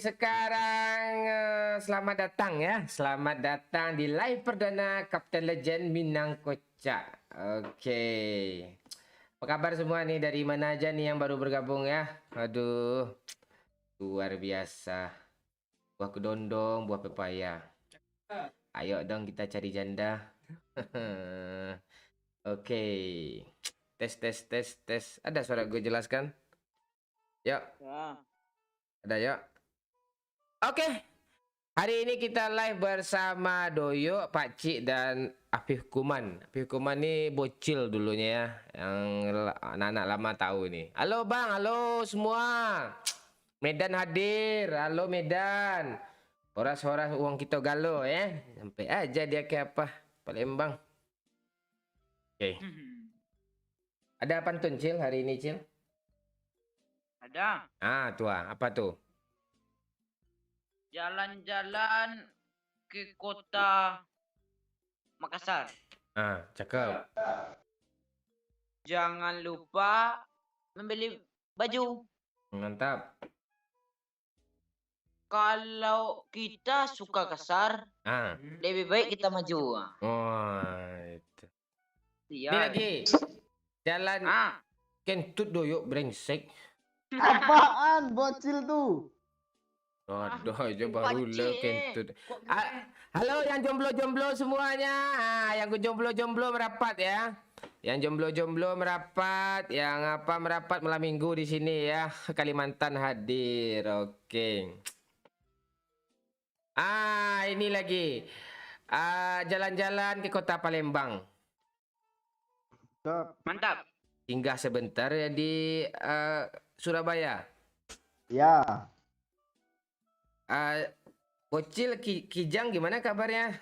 sekarang selamat datang ya. Selamat datang di live perdana Kapten Legend Minang Kocak. Oke. Apa kabar semua nih? Dari mana aja nih yang baru bergabung ya? Aduh, luar biasa. Buah kedondong, buah pepaya. Ayo dong kita cari janda. Oke. Tes, tes, tes, tes. Ada suara gue jelaskan? Yuk, Ya. ada yuk. Oke. Hari ini kita live bersama Doyo, Pakcik, dan Afif Kuman. Afif Kuman ini bocil dulunya ya, yang anak-anak lama tahu nih. Halo Bang, halo semua. Medan hadir, halo Medan. Horas-horas uang kita galo ya. Sampai aja dia ke apa? Palembang. Oke. Ada pantun Cil hari ini Cil? Ada. Ah, tua, apa tuh? Jalan-jalan ke kota Makassar. Ah, cakep. Jangan lupa membeli baju. Mantap. Kalau kita suka kasar, Ah. lebih baik kita maju. Oh, itu. Ini Iya. lagi. Jalan kentut Doyo brengsek. Apaan bocil tuh? Aduh, aja baru Pakcik. le kentut. Halo yang jomblo-jomblo semuanya. Yang jomblo-jomblo merapat ya. Yang jomblo-jomblo merapat, yang apa merapat malam minggu di sini ya. Kalimantan hadir. Oke. Ini lagi. Jalan-jalan ke kota Palembang. Mantap. Singgah sebentar ya di Surabaya. Ya. Bocil Kijang gimana kabarnya?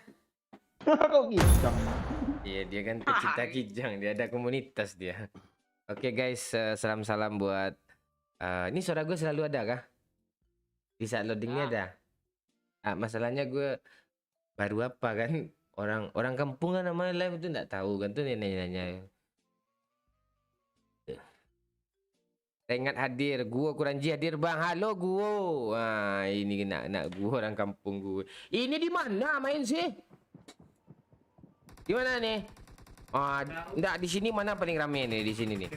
Kok kijang? Iya dia kan pecinta Kijang, dia ada komunitas dia. Oke guys, salam-salam buat ini suara gue selalu ada kah? Di saat loadingnya ada. Masalahnya gue baru apa kan orang kampung kan namanya live itu nggak tahu kan tuh nanya-nanya. Rengat hadir, gua Kuranji hadir bang. Halo gua. Ini nak gua orang kampung gua. Ini di mana main sih? Di mana nih? Enggak di sini mana paling rame nih di sini nih?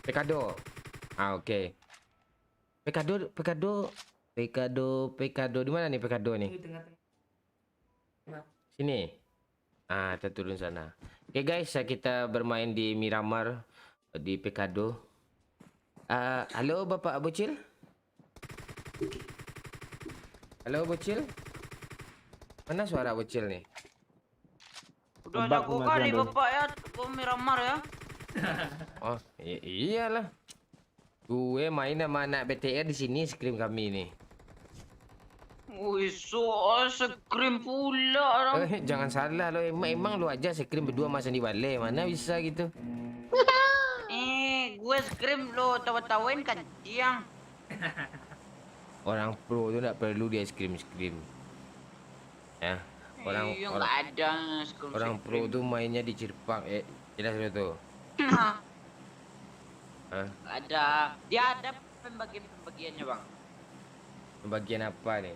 Pekado. Oke. Pekado di mana nih Pekado nih? Sini. Kita turun sana. Oke guys, kita bermain di Miramar di Pekado. Halo Bapak Bocil. Halo Bocil. Mana suara Bocil nih? Udah jago kali Bapak ya, ke Miramar ya. Oh, iyalah. Gue main sama anak BTR di sini scream kami nih. Wih, sekrim pula. Jangan salah lo, emang lu aja scream berdua masa di balai, mana bisa gitu? Gue skrim lo tawa-tawain kan siang. Orang pro tuh nggak perlu dia scream. Ya, nggak ada skrim. Orang pro tuh mainnya di Cirpak, jelas lo tuh. Ada, dia ada pembagiannya bang. Pembagian apa nih?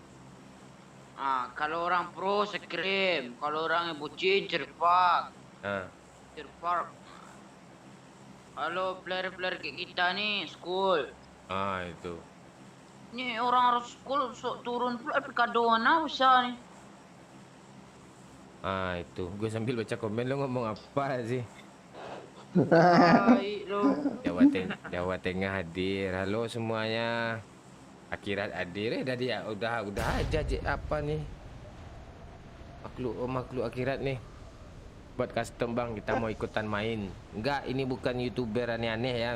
Kalau orang pro skrim, kalau orang bucin Cirpak. Cirpak. Kalau player-player kayak kita nih school. Itu. Ini orang harus school turun pula pekadoan usah nih. Itu. Gue sambil baca komen lo ngomong apa sih? Baik lo. Jawa Tengah hadir. Halo semuanya. Akhirat hadir udah aja apa nih? Makhluk akhirat nih. Buat custom bang, kita mau ikutan main. Enggak, ini bukan youtuber aneh-aneh ya.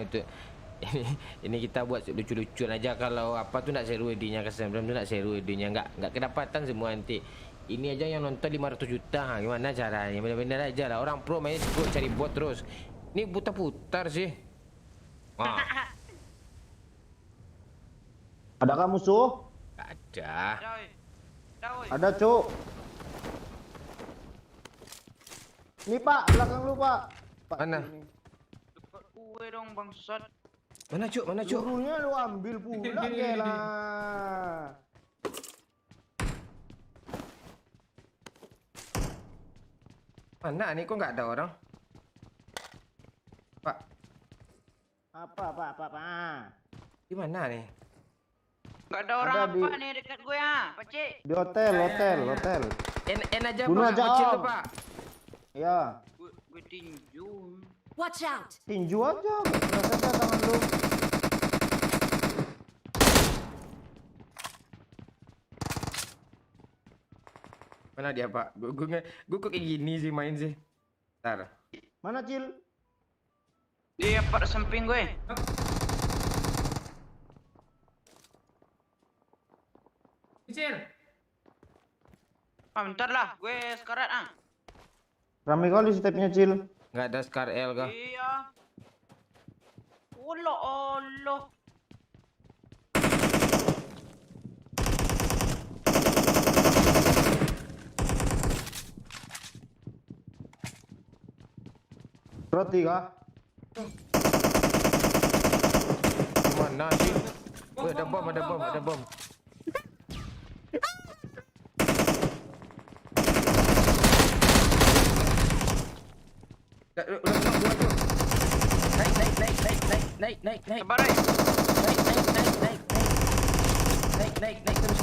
Ini kita buat lucu-lucuan aja. Kalau apa tuh nak seru idenya, kesembrem tuh nak seru idenya. Enggak kedapatan semua nanti. Ini aja yang nonton 500 juta. Gimana caranya? Bener-bener aja lah. Orang pro main pro cari bot terus. Ini putar-putar sih. Adakah musuh? Gak ada. Ada cuk. Ini pak, belakang lu pak. Mana? Dekat gue dong bangsat. Mana cuk? Mana cuk? Lurunya lu ambil pula lah. Mana nih kok nggak ada orang? Pak, Apa? di mana nih? Gak ada orang Ada apa di- nih dekat gue ya, Pakcik. Di hotel. En aja Bunuh Pak, aja, bocil Om. tuh Pak. Ya, Gue tinju. Watch out! tinju aja. Keras aja tangan lu. Mana dia Pak? Gue kok kayak gini sih main sih. Ntar. Mana Cil? Dia part samping gue. Kecil. Ah, bentar lah, gue sekarat ah. Rame kali stepnya Cil. Nggak ada Scar L kah? Iya. Allah Allah. Roti kah? Mana sih? Wih, ada bom. Udah gua tuh. Naik. Sabar eh. Naik terus.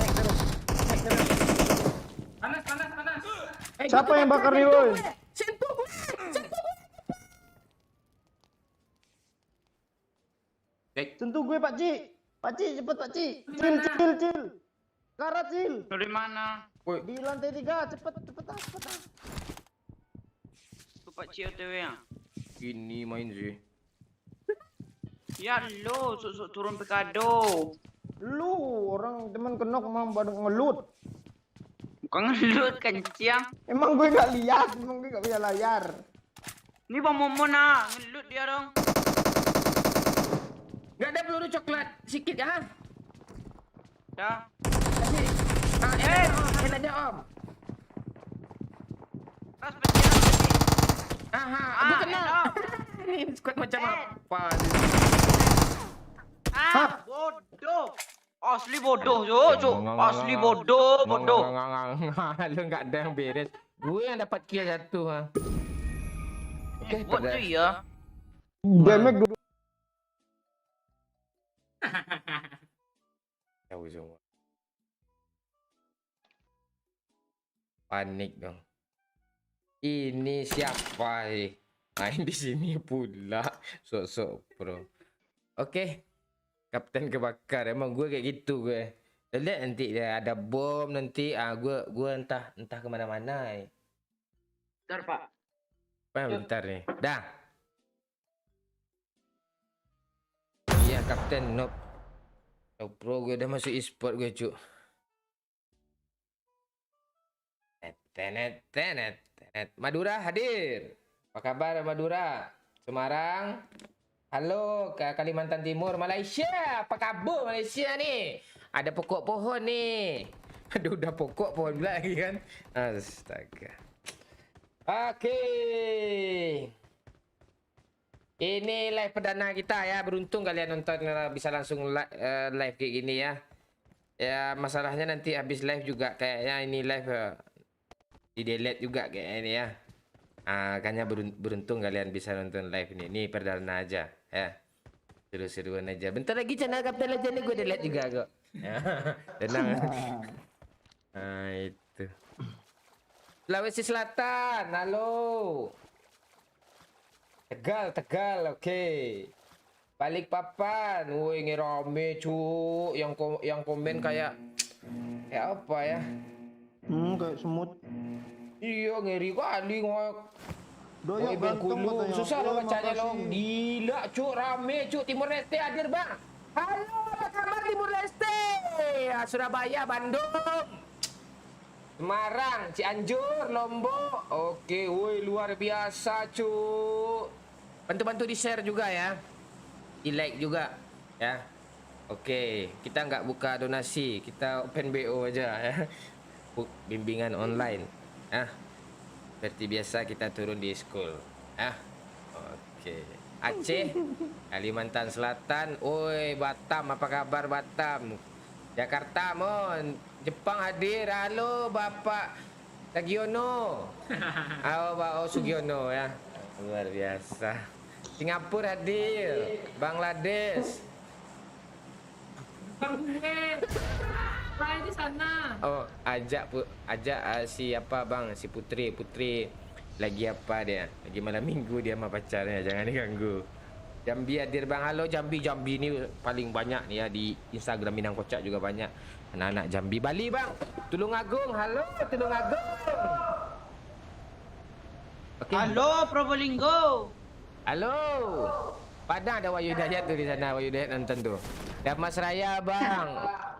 Panas. Siapa yang bakar nih, woi? Sentuh gue. Sentuh gue, Pak Ci. Cepet Pak Ci. Cil. Karat Cil. Dari mana? Di lantai 3, cepet ah. Tuh Pakcik OTW ya. Ini main sih. Ya lo, sok turun pekado. Lu orang teman kenok mau pada ngelut. Bukan ngelut kencang. Emang gue nggak lihat, emang gue nggak punya layar. Ini bang Momon ah, ngelut dia dong. Nggak ada peluru coklat sikit ya? Dah. Kasih. Enak aja Om. Ras Pakcik, ras Pakcik. Aha, Ah, gue kenal. enak. Ini squad macam Eh. apa? Ah, bodoh. Asli bodoh, Cuk. Asli bodoh. Lu nggak ada yang beres. Gue yang dapat kill satu ha. Oke, Buat pada. tu ya. Damage dulu. Tahu semua. Panik dong. Ini siapa sih? Main di sini pula. Sok-sok pro. Oke. Kapten kebakar. Emang gue kayak gitu gue. Lihat nanti dia ada bom nanti. Gue entah kemana-mana. Bentar, Pak. Bentar nih. Dah. Iya kapten. Nope. No pro gue udah masuk e-sport gue cuk. Tenet. Madura hadir. Apa kabar Madura? Semarang. Halo ke Kalimantan Timur, Malaysia. Apa kabar Malaysia nih? Ada pokok pohon nih. Aduh udah pokok pohon pula lagi kan. Astaga. Oke. Ini live perdana kita ya. Beruntung kalian nonton bisa langsung live kayak gini ya. Ya masalahnya nanti habis live juga kayaknya ini live di delete juga kayak ini ya. Makanya beruntung kalian bisa nonton live ini. Ini perdana aja ya. Seru-seruan aja. Bentar lagi channel Kapten Legend nih gue delete juga kok. Tenang. Itu. Sulawesi Selatan. Halo. Tegal, oke. Balikpapan, woi ini rame cu, yang komen kayak apa ya? Kayak semut. Iya ngeri kali ngok. Doyok Woi ganteng Bengkulu, katanya. susah Iya, lo bacanya lo. makasih. Gila cu, rame cu, Timur Leste hadir bang. Halo, apa kabar Timur Leste? Ya, Surabaya, Bandung, Semarang, Cianjur, Lombok. Oke, woi luar biasa cu. Bantu-bantu di share juga ya. Di like juga ya. Oke, kita nggak buka donasi, kita open BO aja ya. Bimbingan online ya. Seperti biasa kita turun di school ya. Oke. Aceh, Kalimantan Selatan, oi Batam, apa kabar Batam? Jakarta, Mon. Jepang hadir, halo Bapak Sugiono. Oh, Sugiono ya, luar biasa. Singapura hadir, Bangladesh. Di sana. Oh, ajak siapa bang? Si Putri lagi apa dia? Lagi malam minggu dia sama pacarnya, jangan diganggu. Jambi hadir bang, halo Jambi ni paling banyak nih ya di Instagram Minang Kocak juga banyak anak-anak Jambi. Bali bang, Tulungagung, halo Tulungagung. Okay. Halo Probolinggo. Halo. Padang ada Wahyu Dayat tuh di sana, Wahyu Dayat nonton tuh. Damas Raya bang,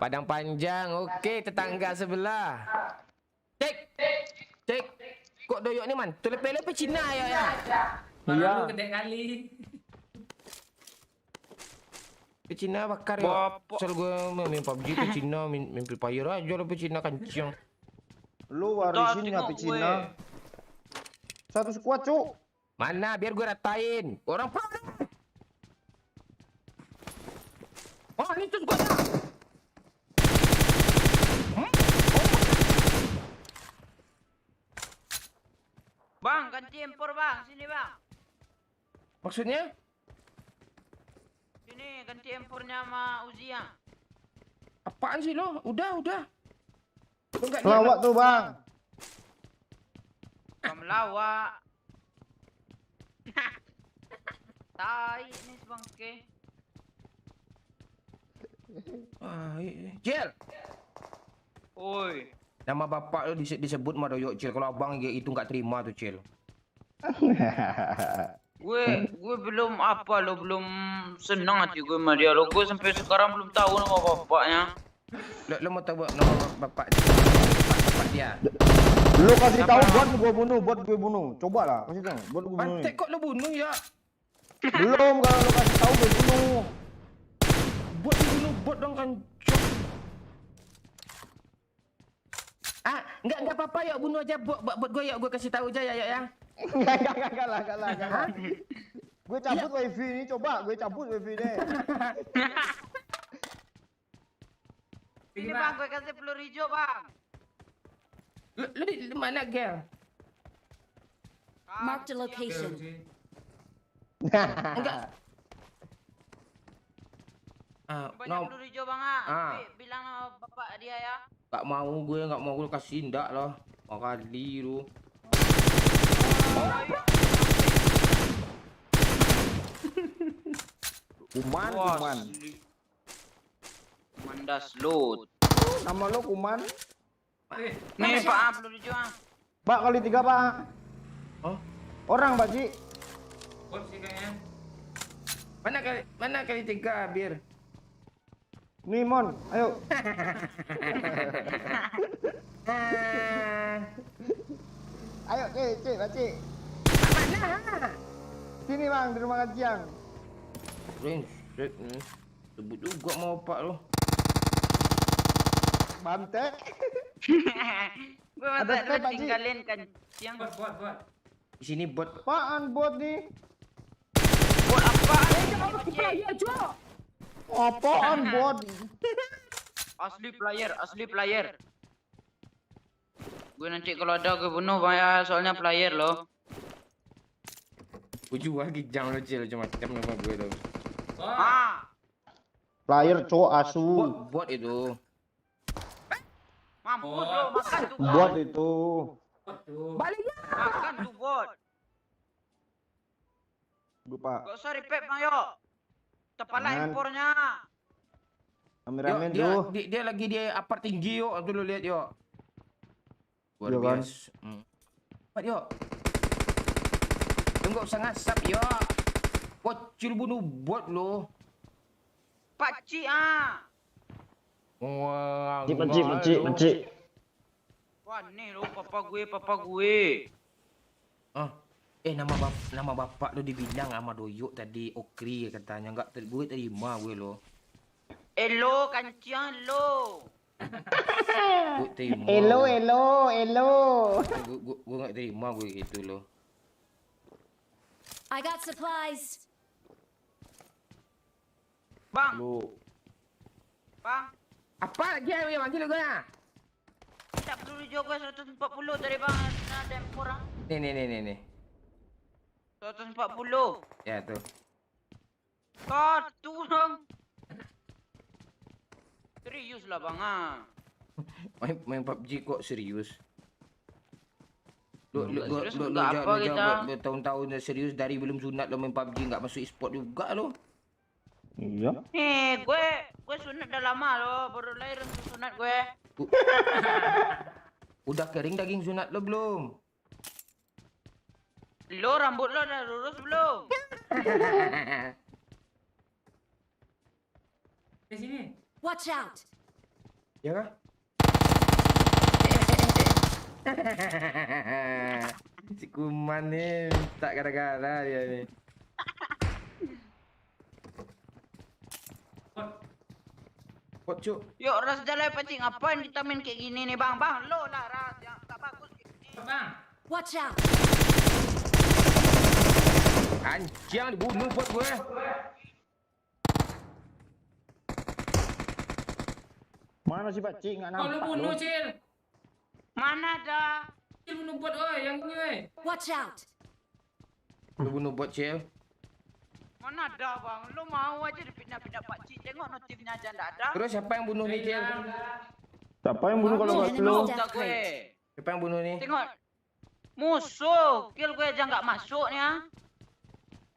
Padang Panjang, oke tetangga sebelah. Cek. Kok doyok ni man? Tu lepe-lepe Cina ya ya. Iya. Gede kali. Lepe Cina bakar ya. Asal gue main PUBG ke Cina, main Free Fire aja lepe Cina kancing. Lu warisin HP Cina. Satu squad, Cuk. Mana biar gue ratain. Orang Oh, itu gua. Bang, ganti empor bang, sini bang. Maksudnya? Sini ganti empornya sama Uzi ya. Apaan sih lo? Udah. Lo enggak Lawak tuh, Bang. Kamu lawak. Tai ini sebangke. Cil. Oi. Nama bapak lo disebut Madoyok Cil. Kalau abang itu nggak terima tuh Cil. Gue belum apa lo, belum senang hati gue sama dia lo. Gue sampai sekarang belum tahu nama bapaknya. Lo mau tahu nama bapak dia? Lu kasih tahu buat gue bunuh. Coba lah, kasih tahu. Buat gue bunuh. Pantek kok lo bunuh ya? Belum, kalau lu kasih tahu gue bunuh. Buat dibunuh bot dong kan. Enggak apa-apa ya, bunuh aja buat gue ya, gue kasih tahu aja ya. Enggak lah. Gue cabut wifi ini, coba gue cabut wifi deh. Ini bang, gue kasih peluru hijau bang. Lo di mana, Gel? Mark the location. Enggak. Banyak peluru hijau bang bilang sama bapak dia ya. Gak mau gue kasih ndak loh. Makali lu. Kuman. Mandas loot. Nama lo Kuman. Nih pak, peluru hijau bang. Pak kali 3, Pak. Oh, Orang, Pak Ji. Bot sih kayaknya. mana kali 3 bir? Nih, Mon. Ayo. Ayo, Cik, Pak Cik. Mana? Sini, Bang, di rumah kajian. Brengsek nih. Sebut juga mau pak lo. Bantek. Gue Ada masa step, lu Pak Ji. tinggalin kan siang. Bot. Di sini bot. Apaan bot nih? Buat apa? Apaan bot? Asli player. Gue nanti kalau ada gue bunuh bang ya, soalnya player loh. Gue jual gijang lo Cil, macam nama gue lo. Player cowok asu. Bot itu. Mampus lo, makan tuh bot. Bot itu. Bot tuh. Baliknya. Makan tuh bot. Lupa. Gak usah repack bang yo. Kepala Jangan. impornya. Kameramen Yo, tuh. dia lagi dia apart tinggi yo, tuh lo lihat yo. Luar Yo, kan? biasa. Cepat yo. Tunggu usah ngasap yo. Kocil bunuh bot lo. Pakcik Wah. Pakcik. Wah nih lo papa gue. Nama bapak lo dibilang sama Doyok tadi Okri katanya, enggak gue terima gue lo. Elo kancian lo. Gue terima. Elo. Gue enggak terima gue itu lo. I got supplies. Bang, Lu. bang. Apa lagi yang manggil gue ya? Tak perlu juga 140 tadi bang. Ada yang kurang. Nih. 140. Ya tuh. Satu dong. Serius lah bang Main PUBG kok serius? Lu serius nggak apa kita. Bertahun-tahun dah serius dari belum sunat lo main PUBG nggak masuk e-sport juga lo. Iya. Gue sunat dah lama loh. Baru lahir untuk sunat gue. Udah kering daging sunat lo belum? Lo rambut lo udah lurus belum? Di sini. Watch out! Ya kah? Si Kuman nih minta gara-gara dia nih. Pot cuk. Yuk ras jalan pancing. Ngapain kita main kayak gini nih bang? Bang lo lah ras yang tak bagus kayak gini. Bang. Watch out! Anjing dibunuh pot gue. Mana si Pak Cik? Nggak Kau lu nampak bunuh, lu. Cil. Mana dah? Cil bunuh bot, oi. Yang ini, oi. Watch out! Lu bunuh bot cil. Mana dah bang? Lo mau aja dipindah-pindah Pak Cik. Tengok notifnya aja ndak ada. Terus siapa yang bunuh nih cil? Siapa yang bunuh kalau Bang, nggak ini lu? Death Tak gue. rate. Siapa yang bunuh nih? Tengok. Musuh. Kill gue aja nggak masuk nih ah.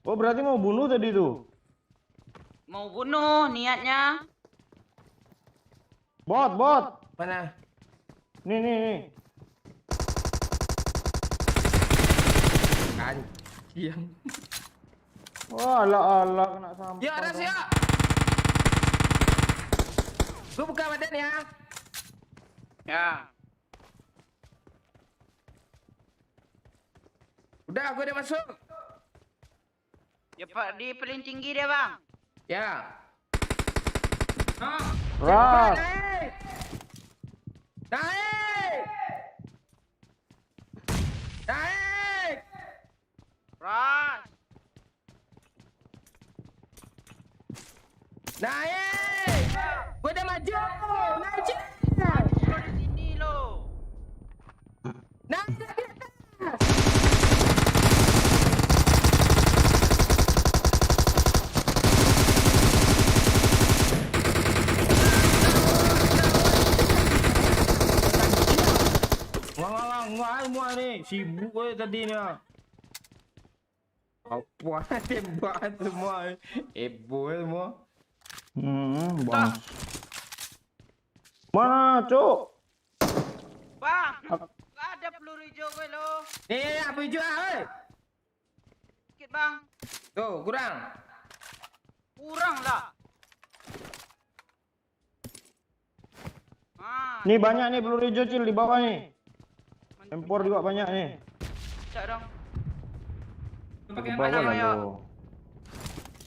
Oh berarti mau bunuh tadi tuh? Mau bunuh niatnya. Bot. Mana? Nih. Anjing. Wah, alah kena sampah. Yuk, Ras, dong. yuk. Gue buka badan ya. Ya. Udah, gue udah masuk. Ya Pak di paling tinggi dia bang. Ya. Oh. Ras. Naik. Naik. Naik. Ras. Naik. Gue udah maju. Naik, Cil. Lo di sini lo. Naik lagi atas. Wah, semua nih. Sibuk gue tadi nih. Apa tembakan semua. Ebo semua. Bang. Mana, Cuk? Bang. Gak ada peluru hijau gue lo. Apa hijau ah, oi? Sikit bang. Tuh, kurang. Kurang lah. Nih banyak nih peluru hijau Cil di bawah nih. Empor juga banyak nih. Cak dong. Lu Di pakai yang bawah mana? lah ayo. lo.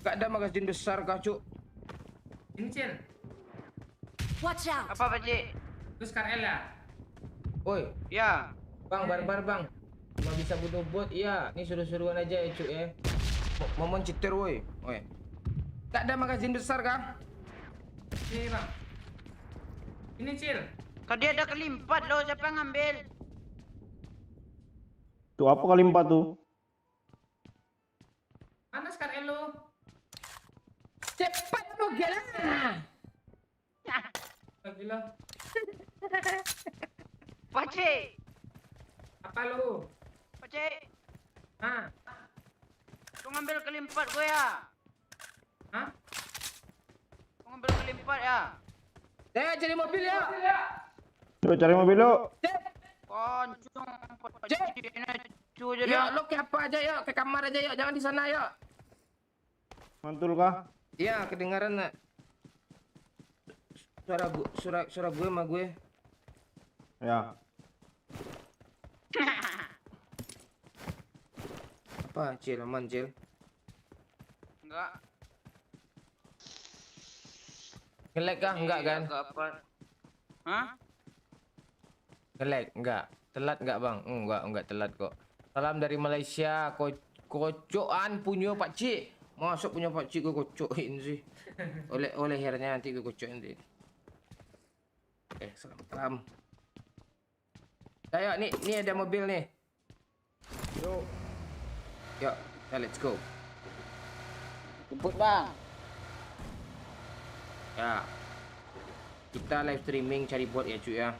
Gak ada magazin besar kah, Cuk? Ini, Cil. Watch out! Apa Pak Cik? Lu Scar L ya? Oi, Ya. Bang, barbar bang. Cuma bisa bunuh bot, iya. Ini seru-seruan aja ya, Cuk ya. Momon cheater, woi. Oi. Gak ada magazin besar kah? Ini, Bang. Ini, Cil. Tadi ada kelimpat lo. Siapa yang ngambil? Tuh apa kali 4 tuh? Mana Scar L lu? Cepat lu, gila. Oh, gila. Pak Cik. Apa lu? Pak Cik. Hah? Lu ngambil kelimpat gue ya? Hah? Lu ngambil kelimpat ya? Cari mobil ya. Yuk cari mobil lu. Koncung. Pak Cik. Cik. Ini cu aja Yuk, dia. lu ke apa aja yuk, ke kamar aja yuk, jangan di sana yuk. Mantul kah? Iya, kedengaran nak. Suara gue sama gue. Ya. Apa, Cil, aman, Cil? Enggak. Nge-lag kah? Enggak kan? Enggak apa. Hah? Nge-lag? Enggak. Telat enggak, Bang? Enggak telat kok. Salam dari Malaysia, kocokan punya Pak Cik. Masuk punya pakcik gue kocokin sih. Oleh hernya nanti gue kocokin nanti. Salam. Ayo nih ada mobil nih. Yuk. Yuk, let's go. Jemput bang. Ya. Kita live streaming cari bot ya cuy ya.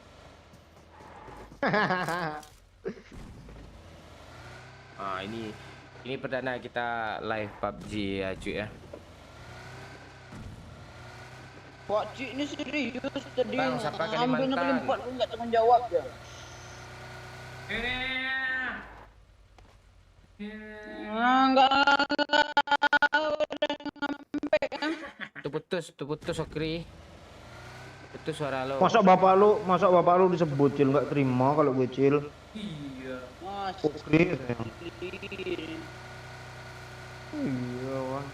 Ini perdana kita live PUBG ya cuy ya. Pak Cik ni serius tadi. Bang, siapa Ambil Kalimantan? nak pun enggak tanggung jawab dia. Enggak. Putus Okri. Putus suara lo. Masa bapak lu disebut Cil, nggak terima kalau gue Cil. Iya. Mas. Okri. Iya, Bang.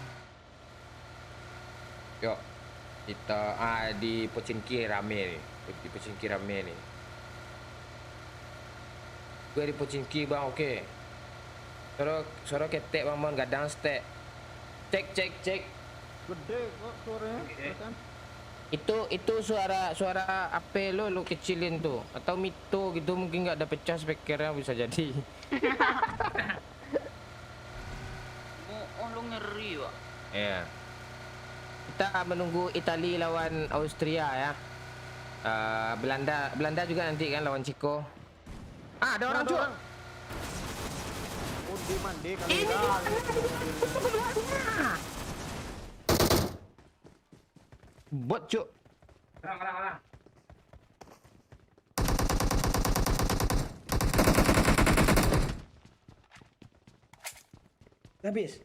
Yuk. Kita di Pochinki rame nih. Di Pochinki rame nih. Gue di Pochinki bang, oke. Suara ketek bang, gadang stek. Cek. Gede kok suaranya. Kan? Itu suara apa lo kecilin tuh atau mito gitu, mungkin nggak ada pecah speakernya, bisa jadi. Oh, lu ngeri, Pak. Iya. Kita menunggu Italia lawan Austria ya. Belanda juga nanti kan lawan Ceko. Ada orang cuy. Oh, di mandi kan. Bot cuk. Orang. Habis.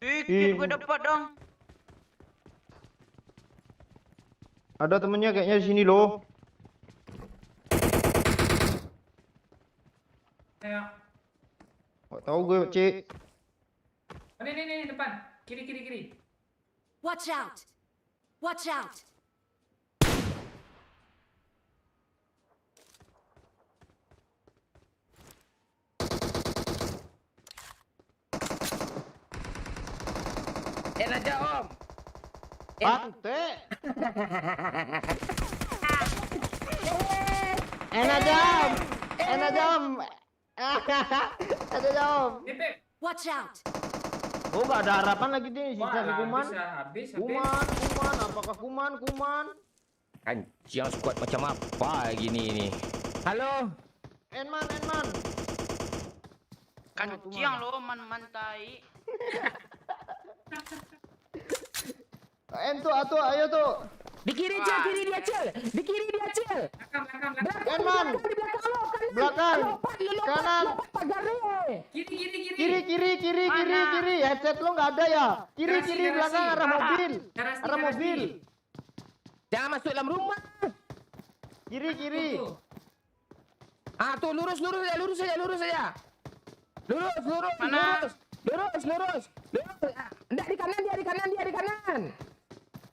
Dikit gue dapat dong. Ada temennya kayaknya di sini loh. Ayo. Nggak tahu gue, Cik. Oh, ini depan. Kiri. Watch out! Watch out! Aja om. Ante. Enak jam. Ada jam. Nipip. Watch out! Oh, nggak ada harapan lagi nih Wah, sisa kuman. habis. Kuman, apakah kuman? Anjing squad macam apa gini ini? Halo. Enman. Kanciang lo mantai. Atu, ayo tuh. Di kiri Cil, kiri dia Cil. Rakam. Enman. Belakang. Kanan. Kiri. Headset lo nggak ada ya? Kiri Garasi. belakang arah mobil. Garasi. Jangan masuk dalam rumah. Kiri. Tuh. Tuh lurus saja. Lurus. Mana? Lurus. Enggak, di kanan.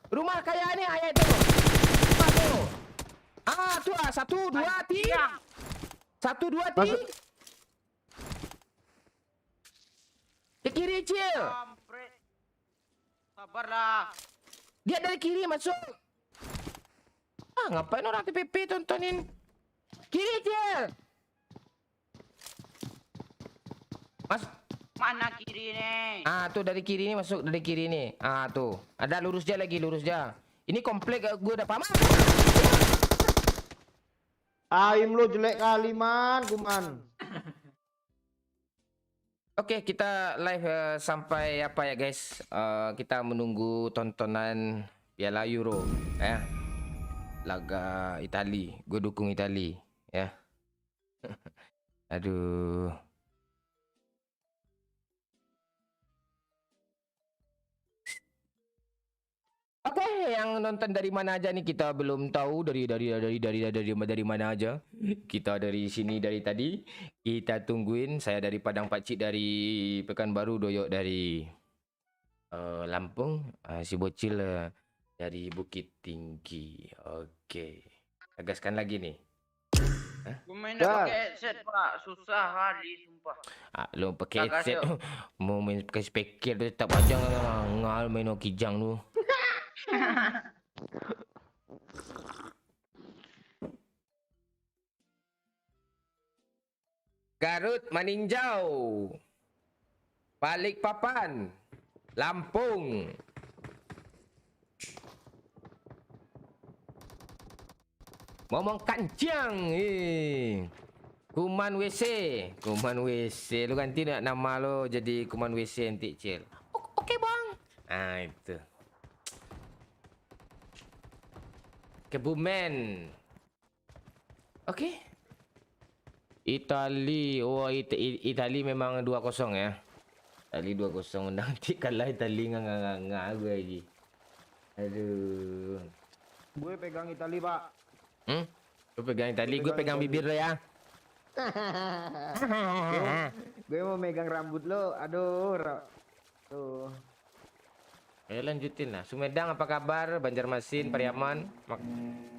Rumah kayak ini ayat tuh. Tuh. 1 2 3. 1 2 3. Masuk. Ke kiri Cil. Kampret. Sabarlah. Dia dari kiri masuk. Ngapain orang TPP tontonin? Kiri Cil. Mas. Mana kiri nih? Tuh dari kiri nih, masuk dari kiri nih. Tuh. Ada lurus dia. Ini komplek gue udah paham. Aim lo jelek kali kuman. Oke, kita live sampai apa ya guys? Kita menunggu tontonan Piala Euro ya. Laga Itali. Gue dukung Itali ya. Aduh. Oke, yang nonton dari mana aja nih kita belum tahu, dari mana aja. Kita dari sini dari tadi. Kita tungguin. Saya dari Padang Pakcik dari Pekanbaru, Doyok dari Lampung, si Bocil dari Bukit Tinggi. Oke. Tegaskan lagi nih. Gue main Dah. nak pakai headset pak, susah kali sumpah. Lu pakai Tak headset kasih. mau main pakai speaker tu tak pajang ngal main kijang tu. Garut meninjau. Balikpapan. Lampung. Momong kancang. Kuman WC. Kuman WC. Lu ganti nak nama lu jadi Kuman WC nanti, Cil. Okey, bang. Ah, itu. Kebumen. Okey. Itali. Oh, Itali memang 2-0 ya. Itali 2-0. Nanti kalah Itali nganga gue lagi. Aduh. Gue pegang Itali, Pak. Lu pegang Itali, gue pegang bibir lo ya. Gue mau megang rambut lo. Aduh. Tuh. Ayo lanjutin lah. Sumedang apa kabar? Banjarmasin, Pariaman,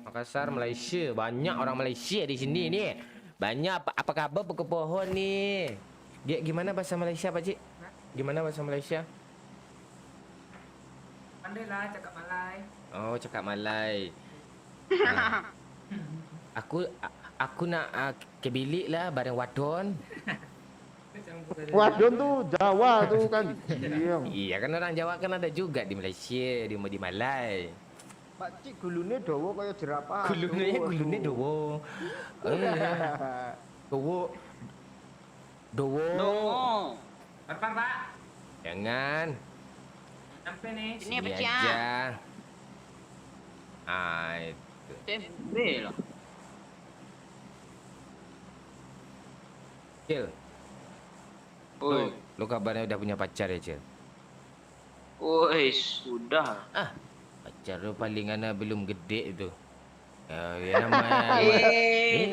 Makassar, Malaysia. Banyak orang Malaysia di sini nih. Banyak apa kabar pokok pohon nih. Dia gimana bahasa Malaysia, Pak Cik? Gimana bahasa Malaysia? Pandai lah cakap Malay. Oh, cakap Malay. Aku nak ke bilik lah bareng Wadon. Wadon tuh Jawa tuh kan. Iya. Iya kan orang Jawa kan ada juga di Malaysia, di Malay. Pak Cik gulune dawa kaya jerapah. Gulune dowo. Dowo. Dongo. Depan Pak. Jangan. Sampai nih. Ini apa Sini sih? aja. Ah, itu. Tempe lah. Cil, Oi. lu kabarnya udah punya pacar ya, Cil? Oi, sudah. Pacar lu palingan belum gede itu. Ya namanya.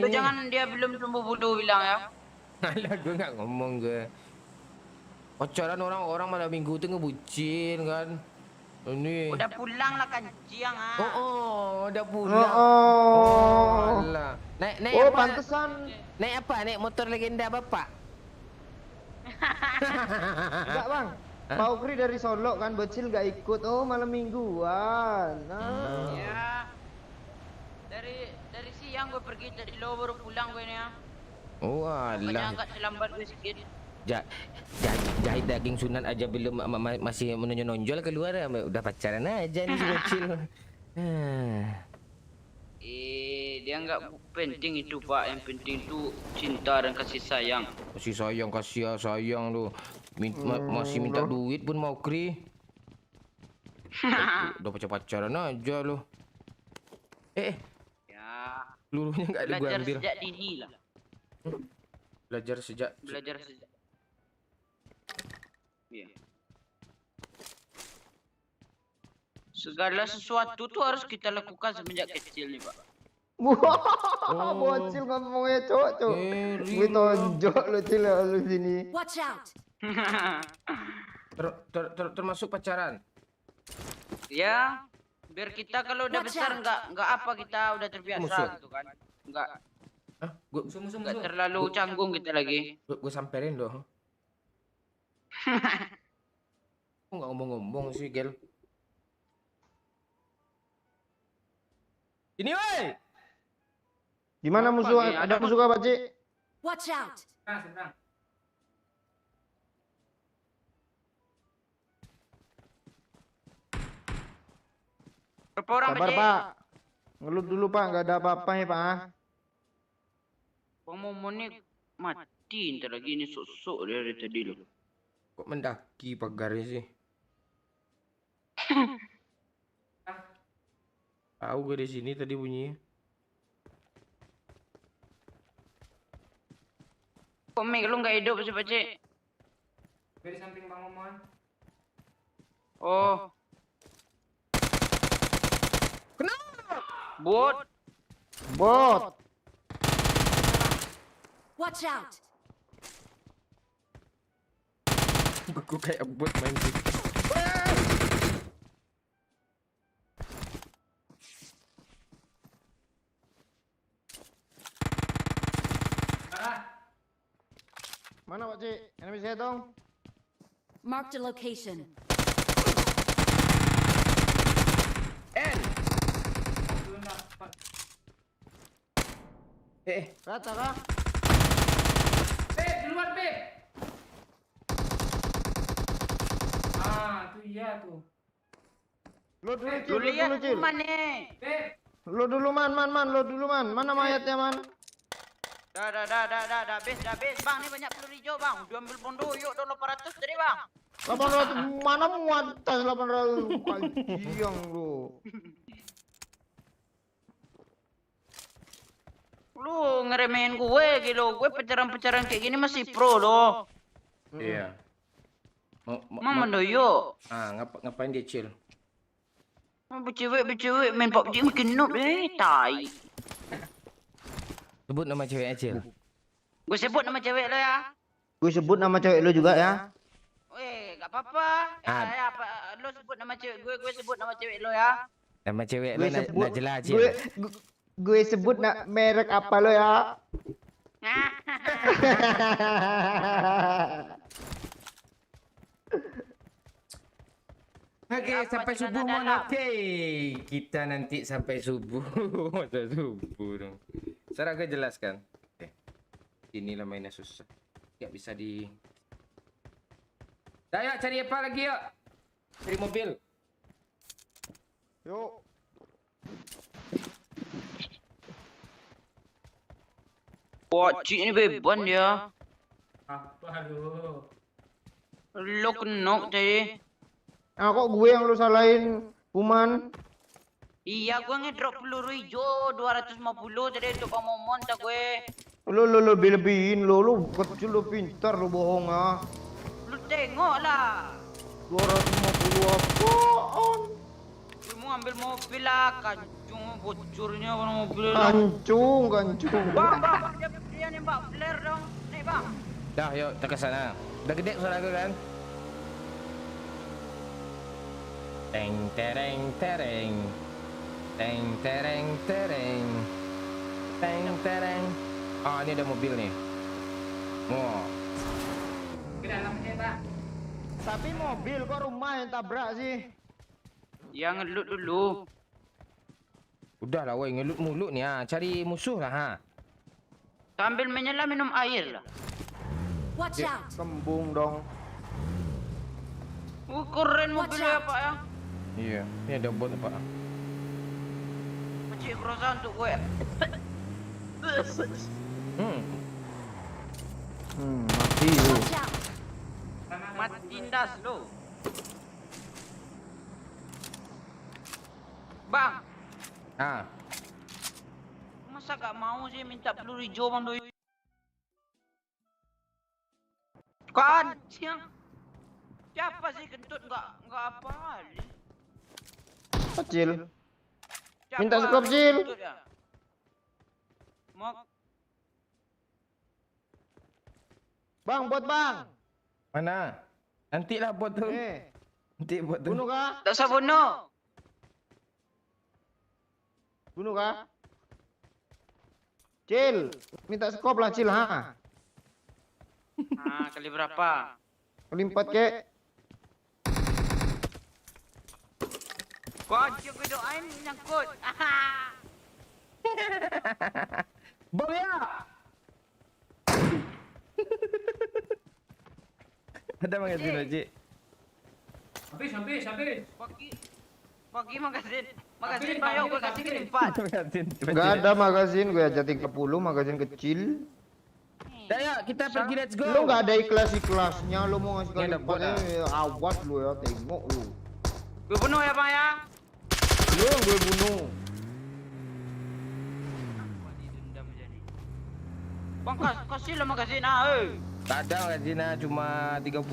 Lu jangan dia belum tumbuh bulu bilang ya. Alah, gue nggak ngomong gue. Pacaran orang-orang malam minggu tuh ngebucin kan. Ini. Udah pulang lah kanciang ah. Udah pulang. Oh. Alah. Naik Oh, apa? pantesan. Naik apa? Naik motor legenda Bapak? Enggak, Bang. Pak Ukri dari Solo kan bocil nggak ikut. Oh, malam mingguan. Nah. Ya. Dari siang gue pergi tadi lo baru pulang gue nih ya. Oh, Makanya alah. agak terlambat gue sedikit. Jahit daging sunat aja belum masih menonjol keluar ya. Udah pacaran aja nih si bocil. Dia nggak penting itu Pak. Yang penting itu cinta dan kasih sayang. Kasih sayang lu. Masih minta duit pun mau kri. Udah pacaran aja lu. Ya. Pelurunya nggak ada gua Belajar ambil. sejak dini lah. Belajar sejak. Iya. Segala sesuatu tuh harus kita lakukan semenjak kecil nih Pak. Wah, bocil ngomongnya cok. Gue tonjok lu cil lu sini. Watch out! Termasuk pacaran. Ya, biar kita kalau udah Watch besar out. nggak apa kita udah terbiasa Musuh. gitu kan. Nggak Musuh. terlalu canggung kita lagi. Gue samperin dong. Kok nggak ngomong-ngomong sih, Gel? Ini woi. Di mana Apa musuh? nih? Ada musuh Pak Cik? Watch out! Seberang. Berapa orang Sabar, Pak? Pak. Ngelut dulu, Pak. Nggak ada apa-apa ya, Pak. Bang Momon nih mati ntar lagi ini sok-sok dia dari tadi loh. Kok mendaki pagarnya sih? Tahu gue di sini tadi bunyinya. Kok Meg lu nggak hidup sih Pak Cik? Gue di samping Bang Momon. Oh. Bot. Bot. Watch out! Gue kayak bot main sih. Mana Pak Cik? Enemy saya dong. Marked a location. N. Belum dapat. Rata kah? Beb, duluan Beb. Ah, tuh iya tuh. Load dulu Cil, Lu load lihat dulu Cil. kuman nih. Beb, Load dulu man, load dulu man. Mana mayatnya man? Dah. Habis. Bang, ni banyak peluru hijau bang. Dia ambil bondo, yuk dong 800 tadi bang. 800 mana muat tas 800 panjang lu. Lu ngeremehin gue gitu. Gue pacaran kayak gini masih pro loh. Iya. Mang mendoyo. Ngapain dia chill? Bercewek main PUBG makin noob tai. Sebut nama ceweknya chill. Gue sebut nama cewek lo ya. Gue sebut nama cewek lu juga ya. Weh, gak apa-apa. Lo sebut nama cewek gue sebut nama cewek lo ya. Nama cewek lo Gue nak sebut jelas chill. gue sebut merek apa lo ya? Oke, Apa sampai celana subuh mon. dalam? Oke, kita nanti sampai subuh. Sampai subuh dong. Sarah gue jelaskan. Oke. Inilah mainnya susah. Gak bisa di. Dah yuk cari apa lagi yuk? Cari mobil. Yuk. Wacik ni beban dia. apa lu? Lo kenok tadi. Ah kok gue yang lu salahin, Kuman? Iya, gue ngedrop peluru hijau 250 tadi untuk Bang Momon tak gue. Lu lebih-lebihin lu kecil lu pintar lu bohong ah. Lu tengok lah. 250 apaan? Lu mau ambil mobil lah, kancung bocornya warna mobil lah. Kancung. Bang, dia nembak flare dong. Nih bang. Dah yuk kita ke sana. Udah gede suara gue kan? Teng tereng tereng. Teng tereng tereng. Teng tereng. Oh, ini ada mobil nih. Oh. Ke dalamnya Pak. Tapi mobil kok rumah yang tabrak sih? Yang ngelut dulu. Udah lah woi, ngelut mulut nih ha. Cari musuh lah ha. Sambil menyelam minum air lah. Watch out! Kembung dong. Keren Watch mobilnya out. pak ya. Iya, ini ada bot apa? Kecil kerosa untuk gue. Mati lu. Watch out! Mati tindas lo. Bang, Ah, masa gak mau sih minta peluru hijau bang doi? Kan, siang. Siapa sih kentut nggak apa? Kecil. Siapa Minta skop, Cil. kentut ya? Mau Bang, bot bang. mana? Nantilah bot tu. Nanti bot tu. Bunuh kah? tak usah bunuh. Bunuh kah? Cil, minta skop lah Cil ha. Nah, kali berapa? Kelimpat kek. Kau gue doain nyangkut. Bom ya. Ada magazin lagi. Habis. Pagi magasin banyak gue kasih ke empat. Magazin. Enggak ada magazin, gue aja 30 magazin kecil. Dah yuk, kita pergi, let's go. Lu enggak ada ikhlas-ikhlasnya, lu mau ngasih Ini ada bot, kelimpat awas lu ya, tengok lu. Gue bunuh ya bang ya. Lu yang gue bunuh. Bang kasih lah magasin Tak ada magazin lah, cuma 30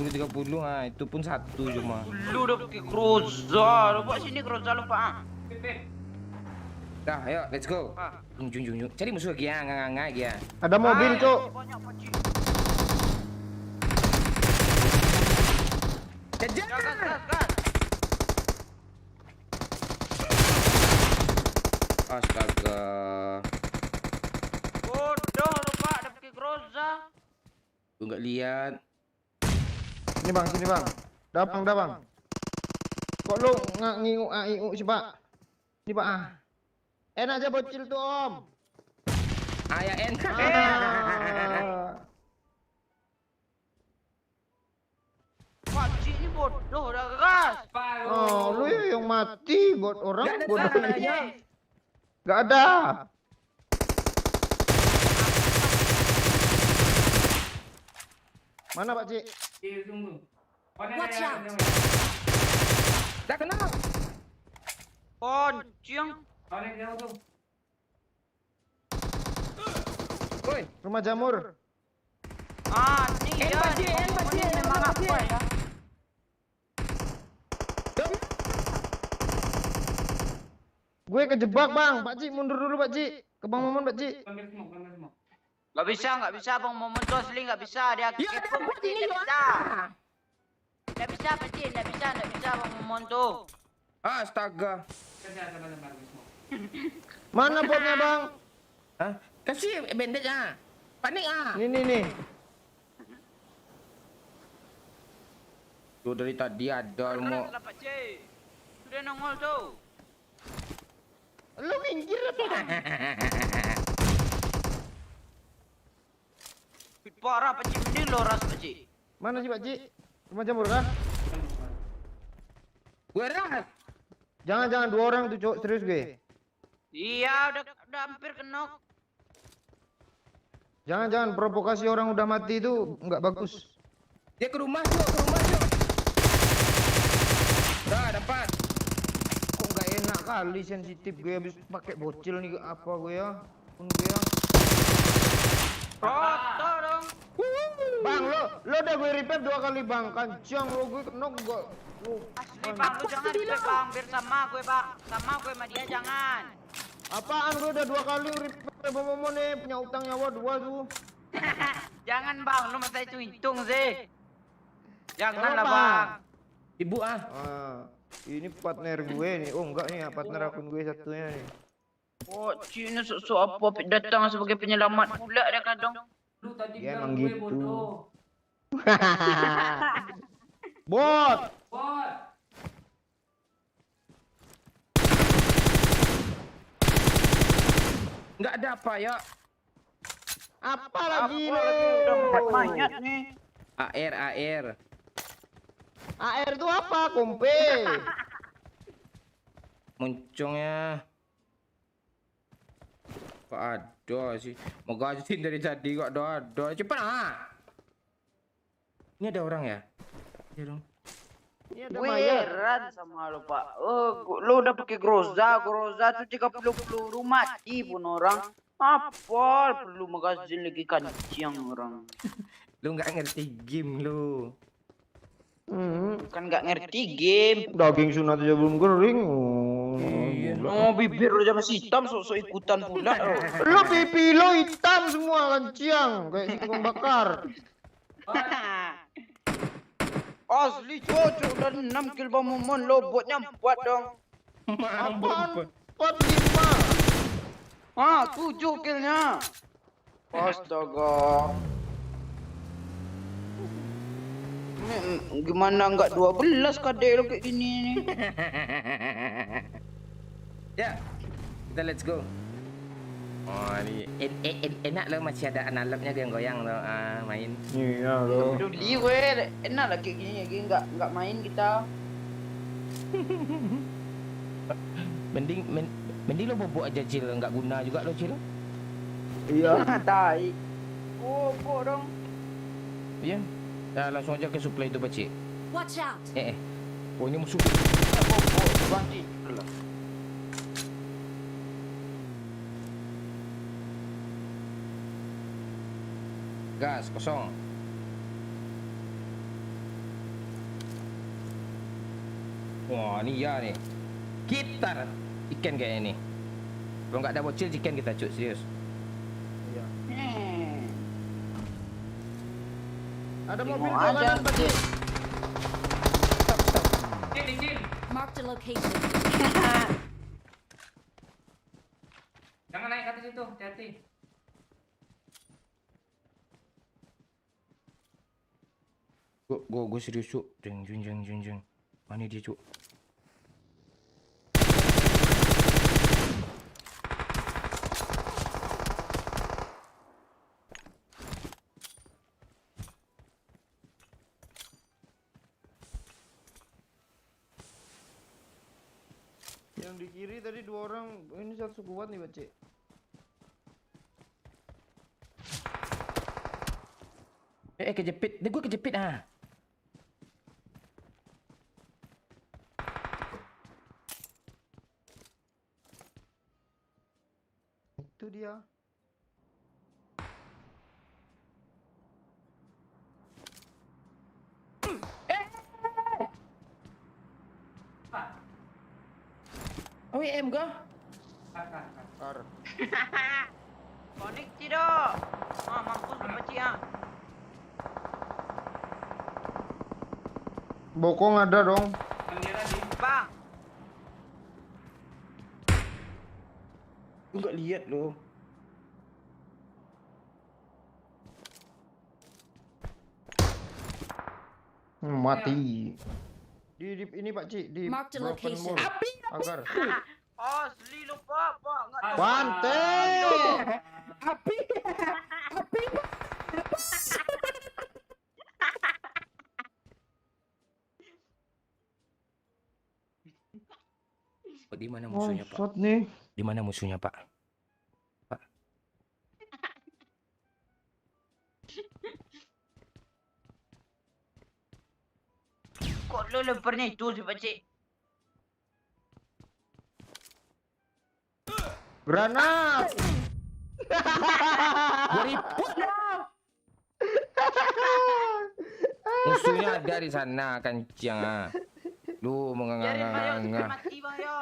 ah. Itu pun satu cuma. Lu udah pakai Groza. Lu buat sini Groza lu pak. Dah, ayo, let's go. Ah. Jung. Cari musuh lagi ya, nggak ya. Ada mobil, Cok. Banyak pakcik. Kejar! Gas. Astaga. Bodoh lu pak, udah pakai Groza. Gue nggak lihat. Sini bang, sini bang. Dah bang, dah bang. Kok lu nggak ngingu ngingu sih pak? Ini pak ah. Enak aja bocil tuh om. Ayah enak. Ah. Pakcik ni bodoh dah gas. Pak, Oh, lu ya yang mati buat orang Nggak ada bodohnya. salahnya. Gak ada. Mana Pak Cik? tunggu. Oh, dah, Watch dah, out. dah, dah. Dah kenal. Poncing. Oh, dah, jauh tu. Woi, Rumah jamur. Ah, ni ya. pakcik, Ni pakcik, memang pakcik. apa ya? Gue kejebak bang. Pak Cik mundur dulu Pak Cik. Ke Bang Momon Pak Cik. Ambil semua. Gak bisa Bang Momon tu asli gak bisa. Dia Ya kepo dapat pakcik, ini tak bisa. doang. Tak bisa pakcik, tak bisa Bang Momon tu. Astaga. Sabar, semua. Mana botnya bang? Hah? Kasih bandage ah. Panik ah. Nih. Tuh dari tadi ada mau. Keras lah pakcik. Sudah nongol tu. Lu minggir apa? Parah pakcik, mending loras pakcik. Mana sih Pak Cik? Rumah jamur kah? Gue ras. Jangan dua orang tuh cowok serius gue. Iya, udah hampir kenok. Jangan provokasi orang udah mati itu nggak bagus. Dia ke rumah Cuk. Dah dapat. Kok nggak enak kali sensitif gue habis pakai bocil nih apa gue ya? Pun gue ya. Roto dong. Bang lo udah gue repair 2 kali bang. Kancang lo gue kena gak lo. Asli bang, lu jangan repair bang, biar sama gue bang. Sama gue sama dia jangan. Apaan gue udah 2 kali repair Bang Momon nih punya utang nyawa 2 tuh. Jangan bang, lu masa itu hitung sih. Janganlah Apa? bang. Ibu ah. Ini partner gue nih. Oh enggak nih partner akun gue satunya nih. Oh, Cina sok apa datang sebagai penyelamat pula dia kadang. Lu tadi Ya, bilang emang gue gitu. bodoh. Bot. Bot. Enggak ada apa ya. Apa lagi lo? Udah empat mayat nih. AR. AR itu apa? Kompe. Muncungnya. Kok ada sih? Mau gajiin dari tadi kok ada. Cepat ah. Ini ada orang ya? Iya dong. Ini ada Gue mayat. heran sama lo pak. Oh, lo udah pakai groza tuh 30 peluru mati pun orang. Apa perlu magazin lagi kancing orang. Lu nggak ngerti game lu. Kan nggak ngerti game. Daging sunat aja belum kering. Oh, bibir lo aja masih hitam, sok ikutan pula. Lo pipi lo hitam semua lanciang kayak singkong bakar. Asli cocok udah 6 kill Bang Momon, lo botnya 4 dong. Apaan? 45. Ah, 7 killnya. Astaga. Ini gimana nggak 12 kadek lo kayak gini nih. Ya, kita let's go. Oh ini enak loh, masih ada analognya goyang-goyang loh, main. Iya lo. Peduli gue, enak lah kayak gini nggak main kita. Mending lo bobok aja Cil, nggak guna juga lo Cil. Iya. Tai. Oh, dong. Iya. Ya langsung aja ke supply itu Pakcik. Watch out! Oh ini musuh. Banti. Gas kosong. Wah ini ya nih. Kita ikan kayak ini. Kalau nggak ada bocil ikan kita cuk, serius. Ada Tengok mobil aja. kanan Pak Cik. Cil. Marked a location. Jangan naik ke atas itu, hati-hati. Gue serius cuk. Jeng. Mana dia cuk? Yang di kiri tadi 2 orang, ini satu kuat nih, Bacik. Kejepit. Gue kejepit ah. Itu dia. OEM kah? Kar. Connect tidak. Mampus lu Pakcik ah. Bokong ada dong. Kamera di. Bang. Gue nggak lihat loh. Mati. Di ini Pak Cik, di Mark the Broken location. Wall. Agar. Asli lu Pak. Nggak tahu. Bante. Api. Di mana musuhnya, Pak? Shot nih. Di mana musuhnya, Pak? Kok lu lemparnya itu si Pakcik? Granat. Gue ribut lah. Musuhnya ada di sana, kancing ah. Lu Biarin Bang Yo, sampai menganga-nganga. mati Bang Yo.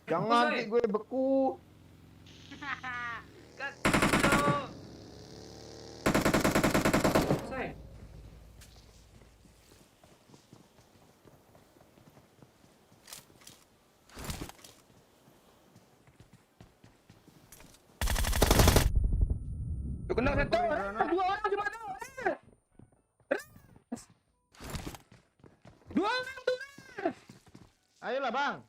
Jangan nanti gue beku. Kaki lu. Selesai. Lu kena satu. Granat. Dua orang cuma tu. Dua orang tu. Ayolah, Bang.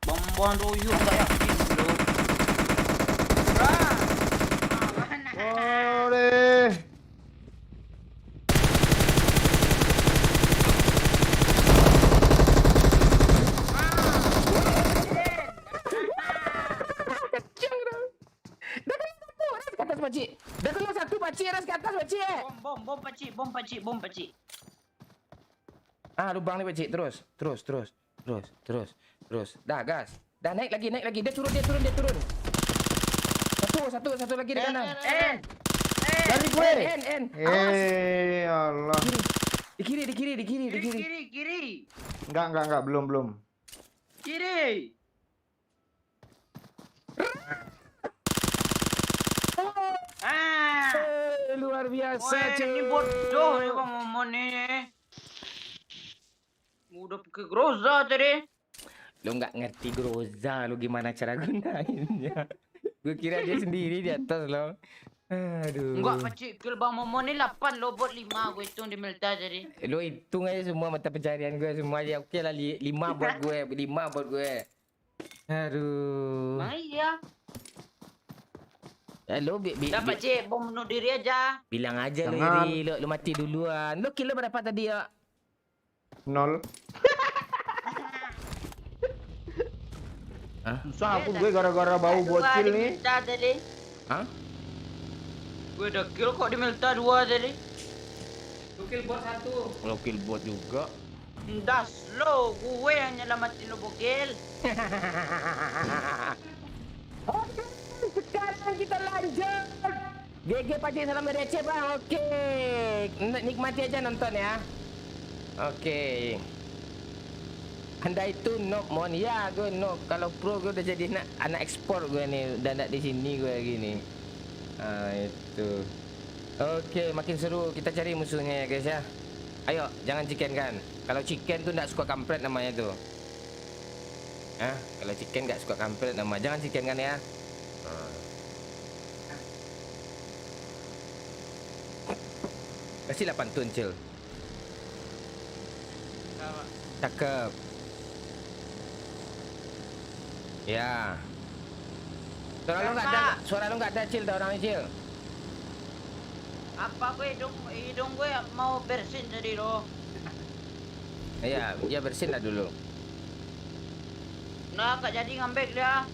Bom doyok nggak yakin lu. Mana? Boleh. Kacang dah. Dah kena satu atas ke atas pakcik. Dah kena satu pakcik atas ke atas pakcik. Bom Pakcik. Ah, lubang ni pakcik. Terus. Dah gas. Dah naik lagi. Dia turun. Satu lagi di kanan. Dari gue. N. Awas. Allah. Di kiri. Kiri. Enggak, belum. Kiri. Ah. Luar biasa, Weh, cuy. ini bodoh nih Bang Momon ni. Udah pakai Groza tadi. Lu nggak ngerti Groza, lu gimana cara gunainnya. Gue kira dia sendiri di atas lo. Aduh. Enggak Pakcik, kill Bang Momon ni 8 lo bot 5 gue hitung di Melta tadi. Lu hitung aja semua mata pencarian gue semua ya. Okey lah 5 buat gue, 5 buat gue. Aduh. Bang iya. Lu Dah Pakcik, bom bunuh diri aja. bilang aja lu Jangan. Iri, lu mati duluan. Lu kill lu berapa tadi ya? 0. Hah? Susah aku gue gara-gara bau bocil nih. Melta tadi. Hah? Gue udah kill kok di Melta 2 tadi. Lu kill bot 1. Lu kill bot juga. Dah slow, gue yang nyelamatin lo bokil. Sekarang kita lanjut. GG Pakcik salam dari Aceh bang. Okey. Nikmati aja nonton ya. Okey. Anda itu noob mon. Ya gue noob. Kalau pro gue udah jadi anak ekspor gue nih. Udah nak di sini gue gini. Itu. Okey, makin seru. Kita cari musuhnya ya guys ya. Ayo, jangan chicken kan. Kalau chicken tu tak suka kampret namanya tu. Kalau chicken tak suka kampret nama. Jangan chicken kan ya. Kasihlah pantun, Cil. Cakep. Ya. Suara lu nggak ada, Cil, ada orangnya, Cil. Apa gue hidung gue mau bersin tadi loh. Iya, ya bersin lah dulu. Nah, gak jadi ngambil dia.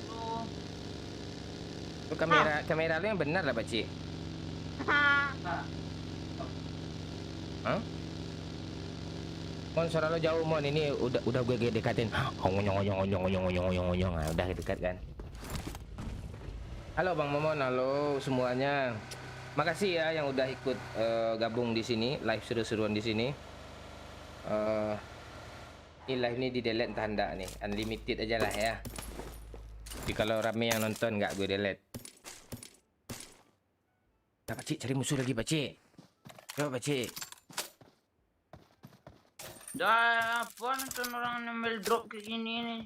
Tuh. Lu kamera lu yang benar lah, Pakcik. Hah? Mon, suara lo jauh, Mon. Ini udah gue dekatin. Onyong. Nah, udah dekat kan. Halo Bang Momon, halo semuanya. Makasih ya yang udah ikut gabung di sini, live seru-seruan di sini. Ini live ini di delete entah anda nih, unlimited aja lah ya. Jadi kalau rame yang nonton nggak gue delete. Nah, Pakcik cari musuh lagi, Pakcik. Coba, Pakcik. Dah apa nonton orang ngambil drop kayak gini nih.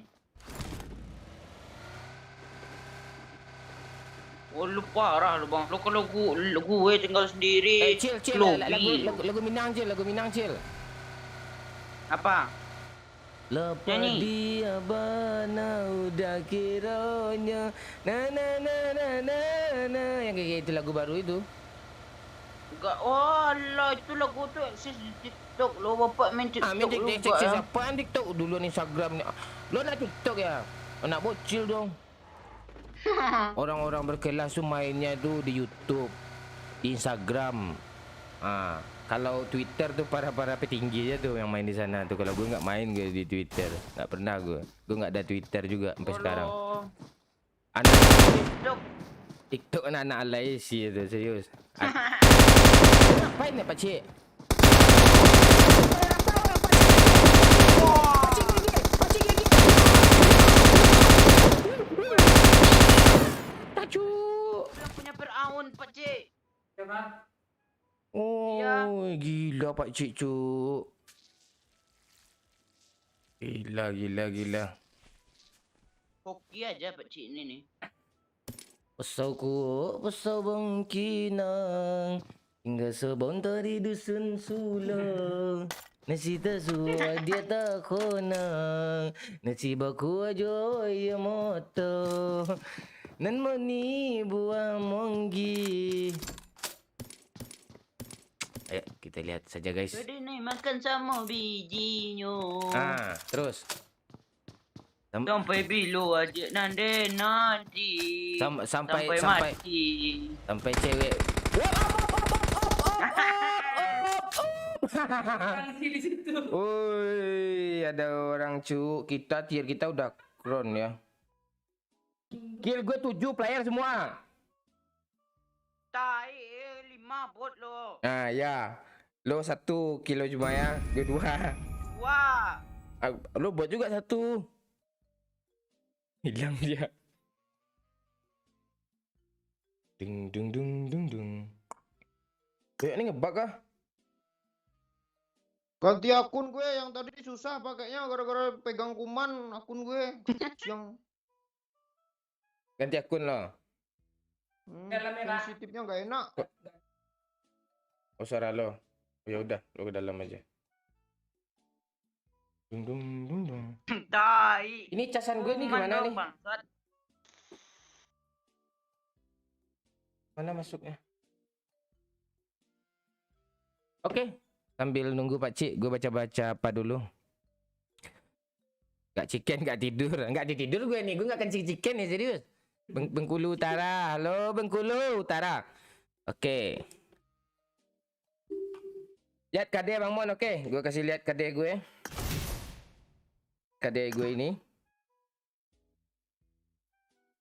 Oh, lu parah lu bang. Lu kalau gue tinggal sendiri. Cil, lobby. lagu Minang, Cil. Apa? Lepas Nyanyi. dia bana udah kiranya na yang kayak itu lagu baru itu. Enggak. Oh, lah itu lagu tu eksis di TikTok. Lo bapak main TikTok Amin lu TikTok buat, siapa yang TikTok dulu ni Instagram ni. Lo nak TikTok ya? Anak bocil dong. Orang-orang berkelas tu mainnya tu di YouTube, di Instagram. Kalau Twitter tu para petinggi je tu yang main di sana tu. Kalau gue nggak main gue di Twitter, nggak pernah gue. Gue nggak ada Twitter juga sampai sekarang. Anak TikTok anak-anak alay sih tu, serius. Ngapain ni Pakcik? Yang punya peraun Pak Cik. Siapa? Oh, Iya. gila Pakcik cuk. Gila. Hoki aja Pak Cik ini nih. Pesauku, pesau bangkinang hingga sebontar di dusun Sula. Nasi tak suai dia tak konang, nasi baku ajo ya moto. Nan mani buah monggi. Ayo kita lihat saja guys. Jadi nih makan sama bijinya. Terus. Sampai bilu aja nanti. Sampai mati. sampai cewek. Tangsi di situ. Woi, ada orang cuk. Tier kita udah crown ya. Kill gue 7 player semua. Tai 5 bot lo. Nah ya. Lo 1 kilo cuma ya. Gue 2. Wah. Lo buat juga 1. Hilang dia. Dung. Kayak ini ngebug kah? Ganti akun gue yang tadi susah pakainya gara-gara pegang kuman akun gue yang Ganti akun lo. Dalam merah. sensitifnya nggak enak. Oh suara lo. Oh, ya udah, lo ke dalam aja. Dung. Tai. Ini casan gue nih gimana nih? Bangsat. Mana masuknya? Oke, sambil nunggu Pak Cik, gue baca-baca apa dulu. Gak chicken, gak tidur. Gak tidur gue nih, gue gak kencing chicken nih, serius. Bengkulu Utara, halo Bengkulu Utara. Oke. Lihat KD Bang Mon, oke. Gue kasih lihat KD gue. KD gue ini.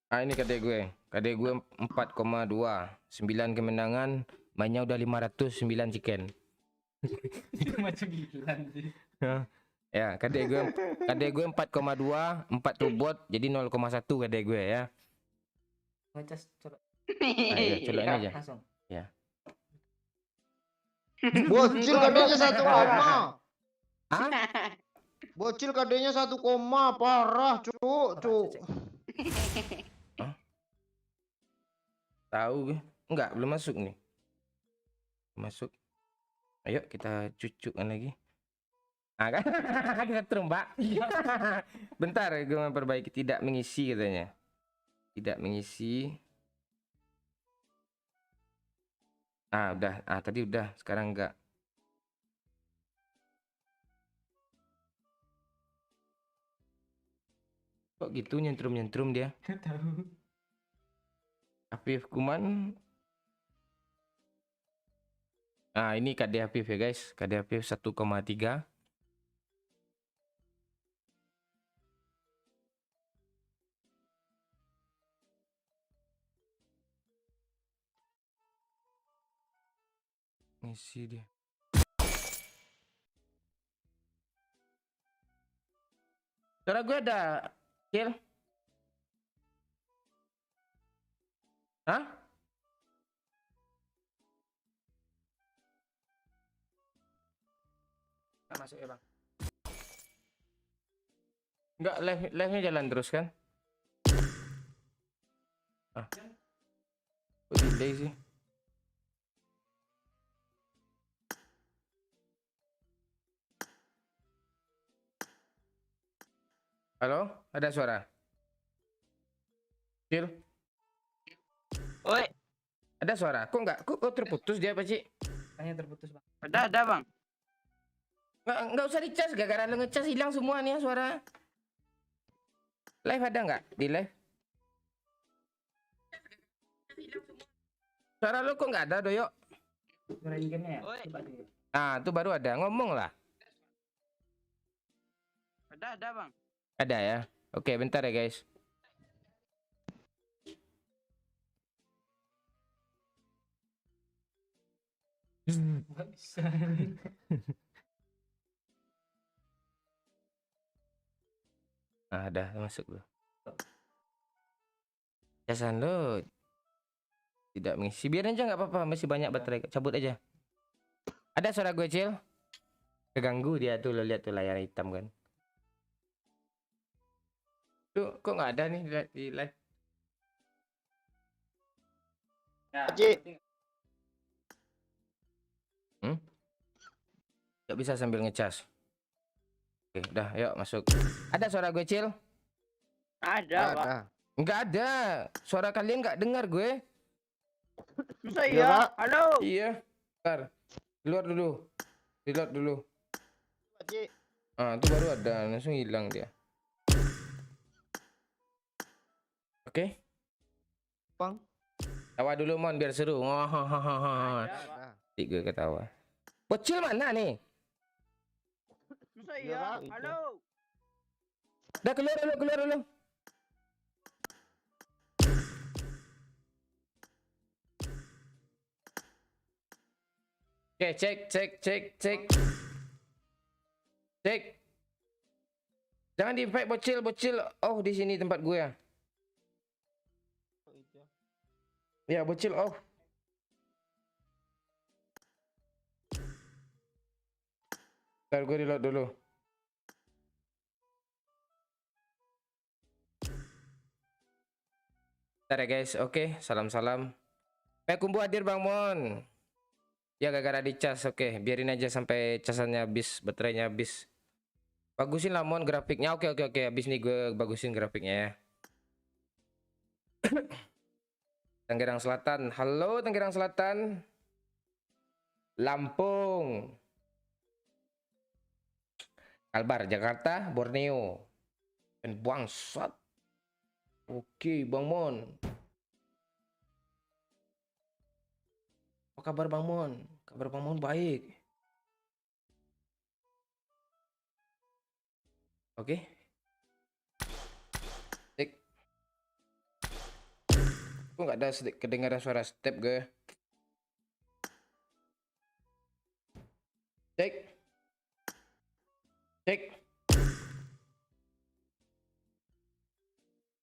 Ini KD gue. KD gue 4,2. 9 kemenangan. Mainnya udah 509 chicken. Macam gila sih. Ya, KD gue 4,2. 4 tuh bot. Jadi 0,1 KD gue ya. Baca coba Ayo, colokin aja. langsung. Ya. Bocil kadenya 1 koma. Ah? Bocil kadenya 1 koma parah cuk. Tahu gue. Enggak, belum masuk nih. Masuk. Ayo kita cucukkan lagi. Ah, kan? Kita terombak. Bentar, gue memperbaiki. Tidak mengisi katanya. Tidak mengisi. Ah, udah. Ah, tadi udah. Sekarang enggak. Kok gitu nyentrum-nyentrum dia? Tahu. Afif Kuman. Nah, ini KD Afif ya guys. KD Afif 1,3. Ngisi dia. Suara gue ada, Cil. Hah? Nggak masuk ya bang? Enggak, live-nya jalan terus kan? Ah. Kok delay sih? Halo? Ada suara? Cil? Oi, Ada suara? Kok enggak? Kok terputus dia, Pak Cik? Tanya terputus bang. ada bang. Nggak usah dicas, gara-gara lu ngecas hilang semua nih ya suara. Live ada nggak? Di live? Suara lu kok nggak ada, Doyo? Suara in-game-nya ya? Oi. Coba dulu. Ah, tuh baru ada. Ngomong lah. Ada bang. Ada ya? Oke, bentar ya guys. Nggak bisa. Ah, ada masuk lu. Casan lu tidak mengisi. Biar aja nggak apa-apa, masih banyak baterai. Cabut aja. Ada suara gue, Cil? Keganggu dia tuh, lo lihat tuh layar hitam kan. Tuh, kok nggak ada nih di live? Ya, Cik. penting. Nggak bisa sambil ngecas. Oke, udah, yuk masuk. Ada suara gue, Cil? Ada bang. Ada. Nggak ada. Suara kalian nggak dengar gue. Masa Iya, iya? Pak. Halo. Iya. Bentar. Keluar dulu. Reload dulu. Cik. Ah, itu baru ada. Langsung hilang dia. Oke. Bang. Tawa dulu, Mon, biar seru. Ada, Pak. Ada. Tiga ketawa. Bocil mana nih? Masa Iya, iya? Pak. Halo. Udah keluar dulu, keluar dulu. Oke, cek. Cek. Jangan di-invite bocil. Oh, di sini tempat gue ya. Ya, bocil off. Ntar gue reload dulu. Ntar ya guys, oke. Salam-salam. Kumbu hadir Bang Mon. Ya gara-gara dicas, oke. Biarin aja sampai casannya habis, baterainya habis. Bagusin lah Mon grafiknya. Oke. Habis nih gue bagusin grafiknya ya. Tangerang Selatan. Halo Tangerang Selatan. Lampung. Kalbar, Jakarta, Borneo. Dan bangsat. Oke, Bang Mon. Apa kabar Bang Mon? Kabar Bang Mon baik. Oke. Cek. Kok nggak ada kedengaran suara step gue? Cek.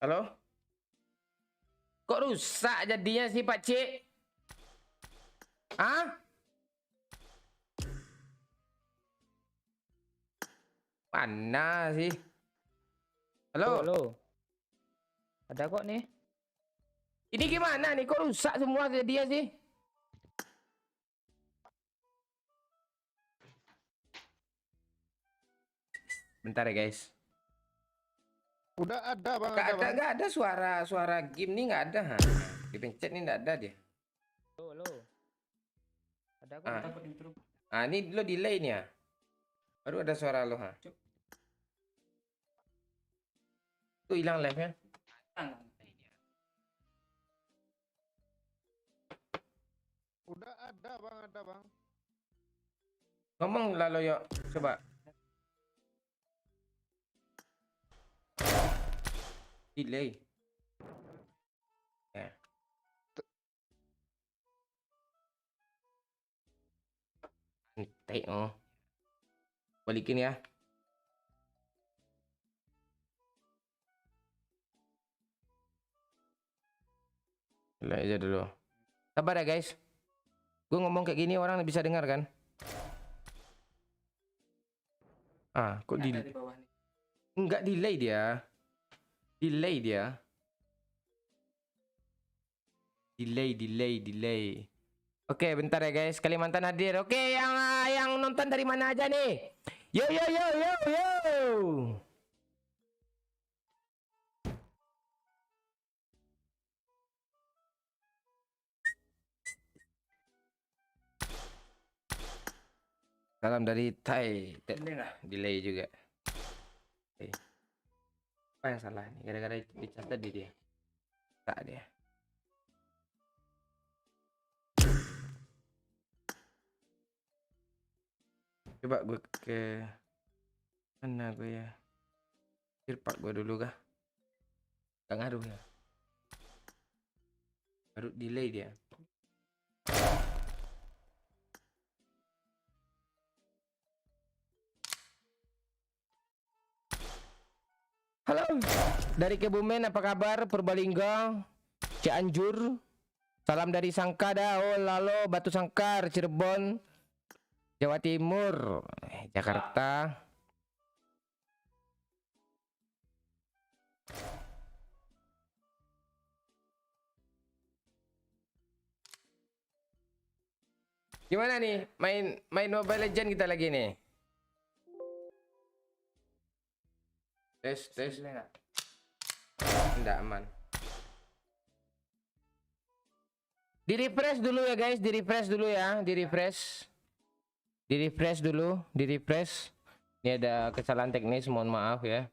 Halo? Kok rusak jadinya sih Pak Cik? Hah? Mana sih? Halo? Halo. Ada kok nih. Ini gimana nih? Kok rusak semua dia sih? Bentar ya guys. Udah ada bang, Gak ada ada, bang. gak ada suara game nih, nggak ada. Ha. Dipencet nih nggak ada dia. Lo. Ada kok. Ah. Takut intro. Ah, ini lo delay nih ya. Baru ada suara lo ha. Tuh hilang live-nya. Udah ada bang, ada bang. Ngomong lah lo yuk, coba. Delay. Ya. Santai oh. Balikin ya. Lihat aja dulu. Sabar ya guys. Gue ngomong kayak gini orang bisa dengar kan? Ah, kok Ada delay? di bawah nih. Enggak delay dia. Delay dia. Delay. Oke, bentar ya guys. Kalimantan hadir. Oke, yang nonton dari mana aja nih? Yo. Salam dari Thai. Delay nggak? Delay juga. Oke. Apa yang salah nih? Gara-gara dicatat di dia. Tak dia. Coba gue ke mana gue ya? Pak gue dulu kah? Gak ngaruh ya. Baru delay dia. Halo, dari Kebumen apa kabar? Purbalingga, Cianjur. Salam dari Sangkada, oh Lalo, Batu Sangkar, Cirebon, Jawa Timur, Jakarta. Gimana nih? Main Mobile Legend kita lagi nih. Tes. Delay nggak? Enggak aman. Di refresh dulu ya guys, di refresh dulu ya, di refresh. Di refresh dulu, di refresh. Ini ada kesalahan teknis, mohon maaf ya.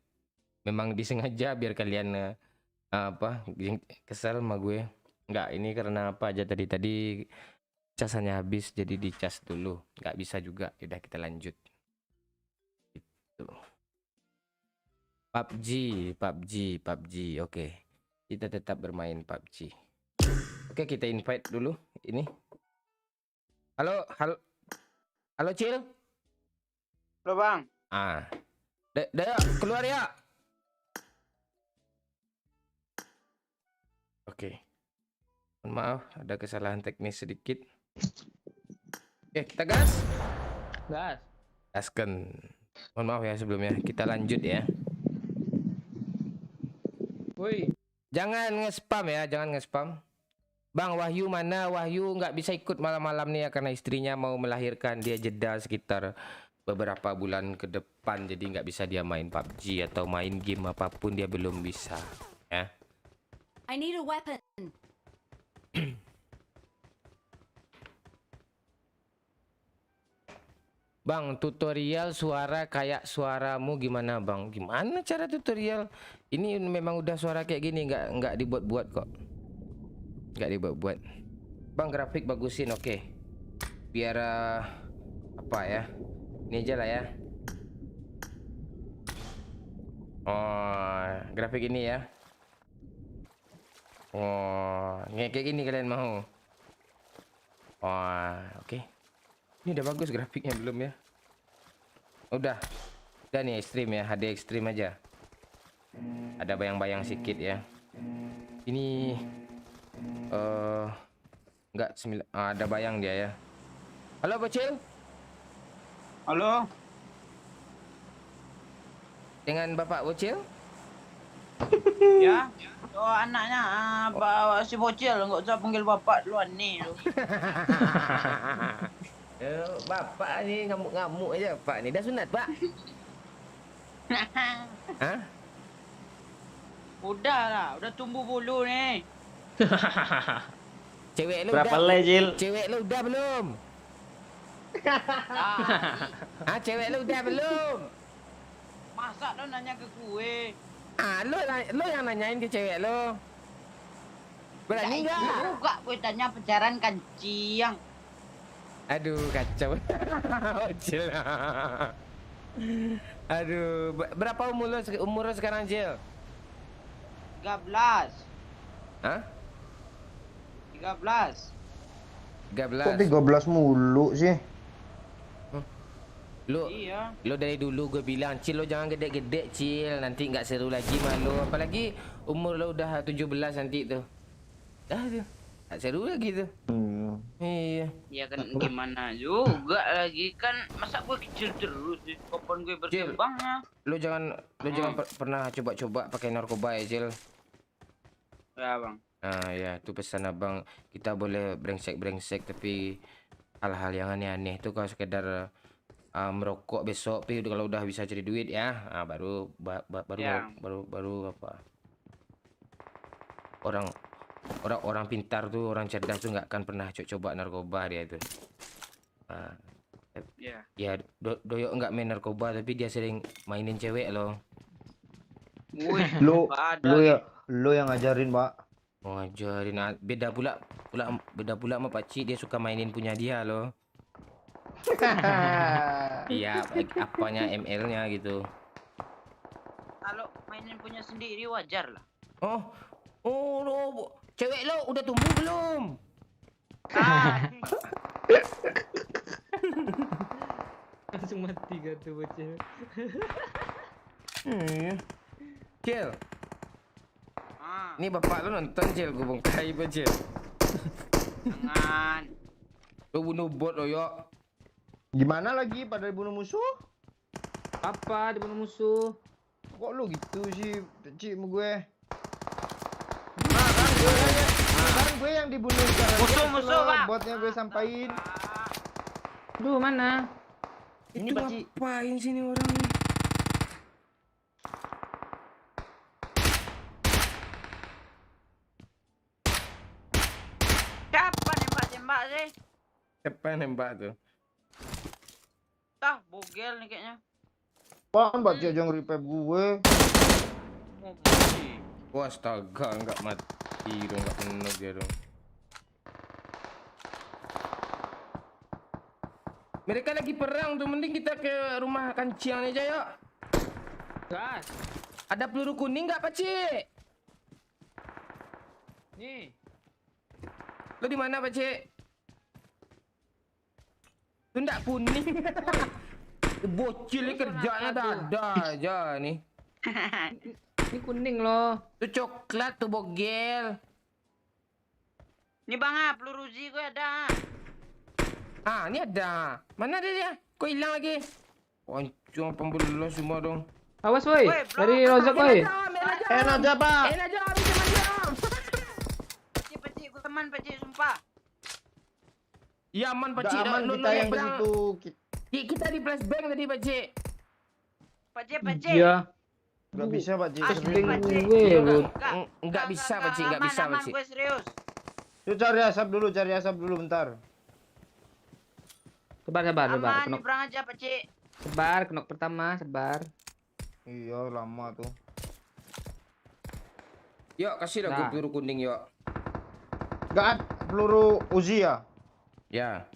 Memang disengaja biar kalian kesel sama gue. Enggak, ini karena apa aja tadi casannya habis jadi dicas dulu. Enggak bisa juga. Udah kita lanjut. Gitu. PUBG. Oke. Kita tetap bermain PUBG. Oke, kita invite dulu ini. Halo. Halo, Cil. Halo bang. Ah. Dayo, keluar ya. Oke. Mohon maaf, ada kesalahan teknis sedikit. Oke, kita gas. Gas. Gaskan. Mohon maaf ya sebelumnya. Kita lanjut ya. Woi. Jangan nge-spam ya, jangan nge-spam. Bang Wahyu mana? Wahyu nggak bisa ikut malam-malam nih ya karena istrinya mau melahirkan. Dia jeda sekitar beberapa bulan ke depan, jadi nggak bisa dia main PUBG atau main game apapun dia belum bisa ya. I need a weapon. Bang, tutorial suara kayak suaramu gimana bang? Gimana cara tutorial? Ini memang udah suara kayak gini, nggak dibuat-buat kok. Nggak dibuat-buat. Bang, grafik bagusin, oke. Biar apa ya? Ini aja lah ya. Oh, grafik ini ya. Oh, kayak gini kalian mau? Oh, oke. Ini udah bagus grafiknya belum ya? Udah nih ekstrim ya, HD ekstrim aja. Ada bayang-bayang sedikit ya. Ini enggak ada bayang dia ya. Halo Bocil? Halo. Dengan Bapak Bocil? Ya. Oh anaknya bawa si bocil nggak usah panggil bapak duluan nih. Bapak ni ngamuk-ngamuk aja Pak ni. Dah sunat Pak? Hah? Udah lah, udah tumbuh bulu nih. Cewek lu Berapa udah? le, Jil? Cewek lu udah belum? Ah, Ah, cewek lu udah belum? masa lo nanya ke gue? Ah, lu yang nanyain ke cewek lu. Berani Ya, nggak? juga gue tanya pacaran kancing. Aduh, kacau. Cil. Aduh, berapa umur lu sekarang, Cil? 13. Hah? 13. 13 13. mulu sih? Iya. Lu dari dulu gue bilang, Cil, lu jangan gede-gede, Cil. Nanti nggak seru lagi malu. Apalagi umur lu udah 17 nanti tuh. Dah tuh. Nggak seru lagi tuh. Iya. Ya kan gimana juga lagi kan masa gue kecil terus sih. Kapan gue berkembang ya? Lu jangan pernah coba-coba pakai narkoba ya, Cil. Ya bang. Nah, ya, itu pesan abang. Kita boleh brengsek tapi hal-hal yang aneh-aneh itu kalau sekedar merokok besok, tapi kalau udah bisa cari duit ya, baru Ya. baru apa? Orang pintar tuh, orang cerdas tuh nggak akan pernah coba narkoba dia itu. Ya. Ya, Doyok nggak main narkoba tapi dia sering mainin cewek loh. Wih, Lu ada. lu yang ngajarin, Pak. Mau ngajarin beda pula sama Pakcik, dia suka mainin punya dia loh. Iya, apanya ML-nya gitu. Kalau mainin punya sendiri wajar lah. Cewek lo udah tumbuh belum? Ah, Langsung mati gak tuh bocil. Cil, ah, ini bapak lo nonton, Cil, gue bongkai apa, Cil? jangan. Lo bunuh bot lo, Yok. Gimana lagi pada bunuh musuh? Apa dibunuh musuh? Kok lu gitu sih, Cik, sama gue? Kan gue yang dibunuh sekarang. Musuh, Bang. Botnya gue sampain. Aduh, mana? Ini Itu Pakcik. ngapain sini orang nih? Siapa nembak-nembak sih? Siapa yang nembak tuh? Tah, bogel nih kayaknya. Apaan Pakcik aja nge-revive gue? Mau mati. Wah, astaga, nggak mati dong, nggak penuh dia dong. Mereka lagi perang tuh, mending kita ke rumah kancian aja, yuk. Gas. Ada peluru kuning nggak, Pakcik? Nih. Lo di mana, Pakcik? Lu nggak kuning. Bocil ini kerjanya ada aja nih. Ini kuning loh. Itu coklat tuh, bogel. Ini bang peluru Uzi gue ada. Ini ada. Mana dia? Kok hilang lagi? Pancung pembeli semua dong. Awas woi. Woi, bro. Dari Rozak woi. Enak aja, Pak. Enak aja, bisa jam. Pecik, gue teman pecik sumpah. Ya aman, Udah Pakcik. aman kita yang di situ. Kita di flashbang tadi, Pakcik. Pecik. Iya. Gak bisa, Pakcik. Asli, Serius. Pakcik. gue, Enggak, Bud. enggak bisa, Pakcik. Enggak bisa, aman, Pakcik. gue serius. Yuk cari asap dulu bentar. Sebar. Aman, Kenok. nyebrang aja pecik. Sebar, kenok pertama, sebar. Iya, lama tuh. Yuk, kasih lah gue Nah. peluru kuning, yuk. Gak peluru Uzi ya? Ya.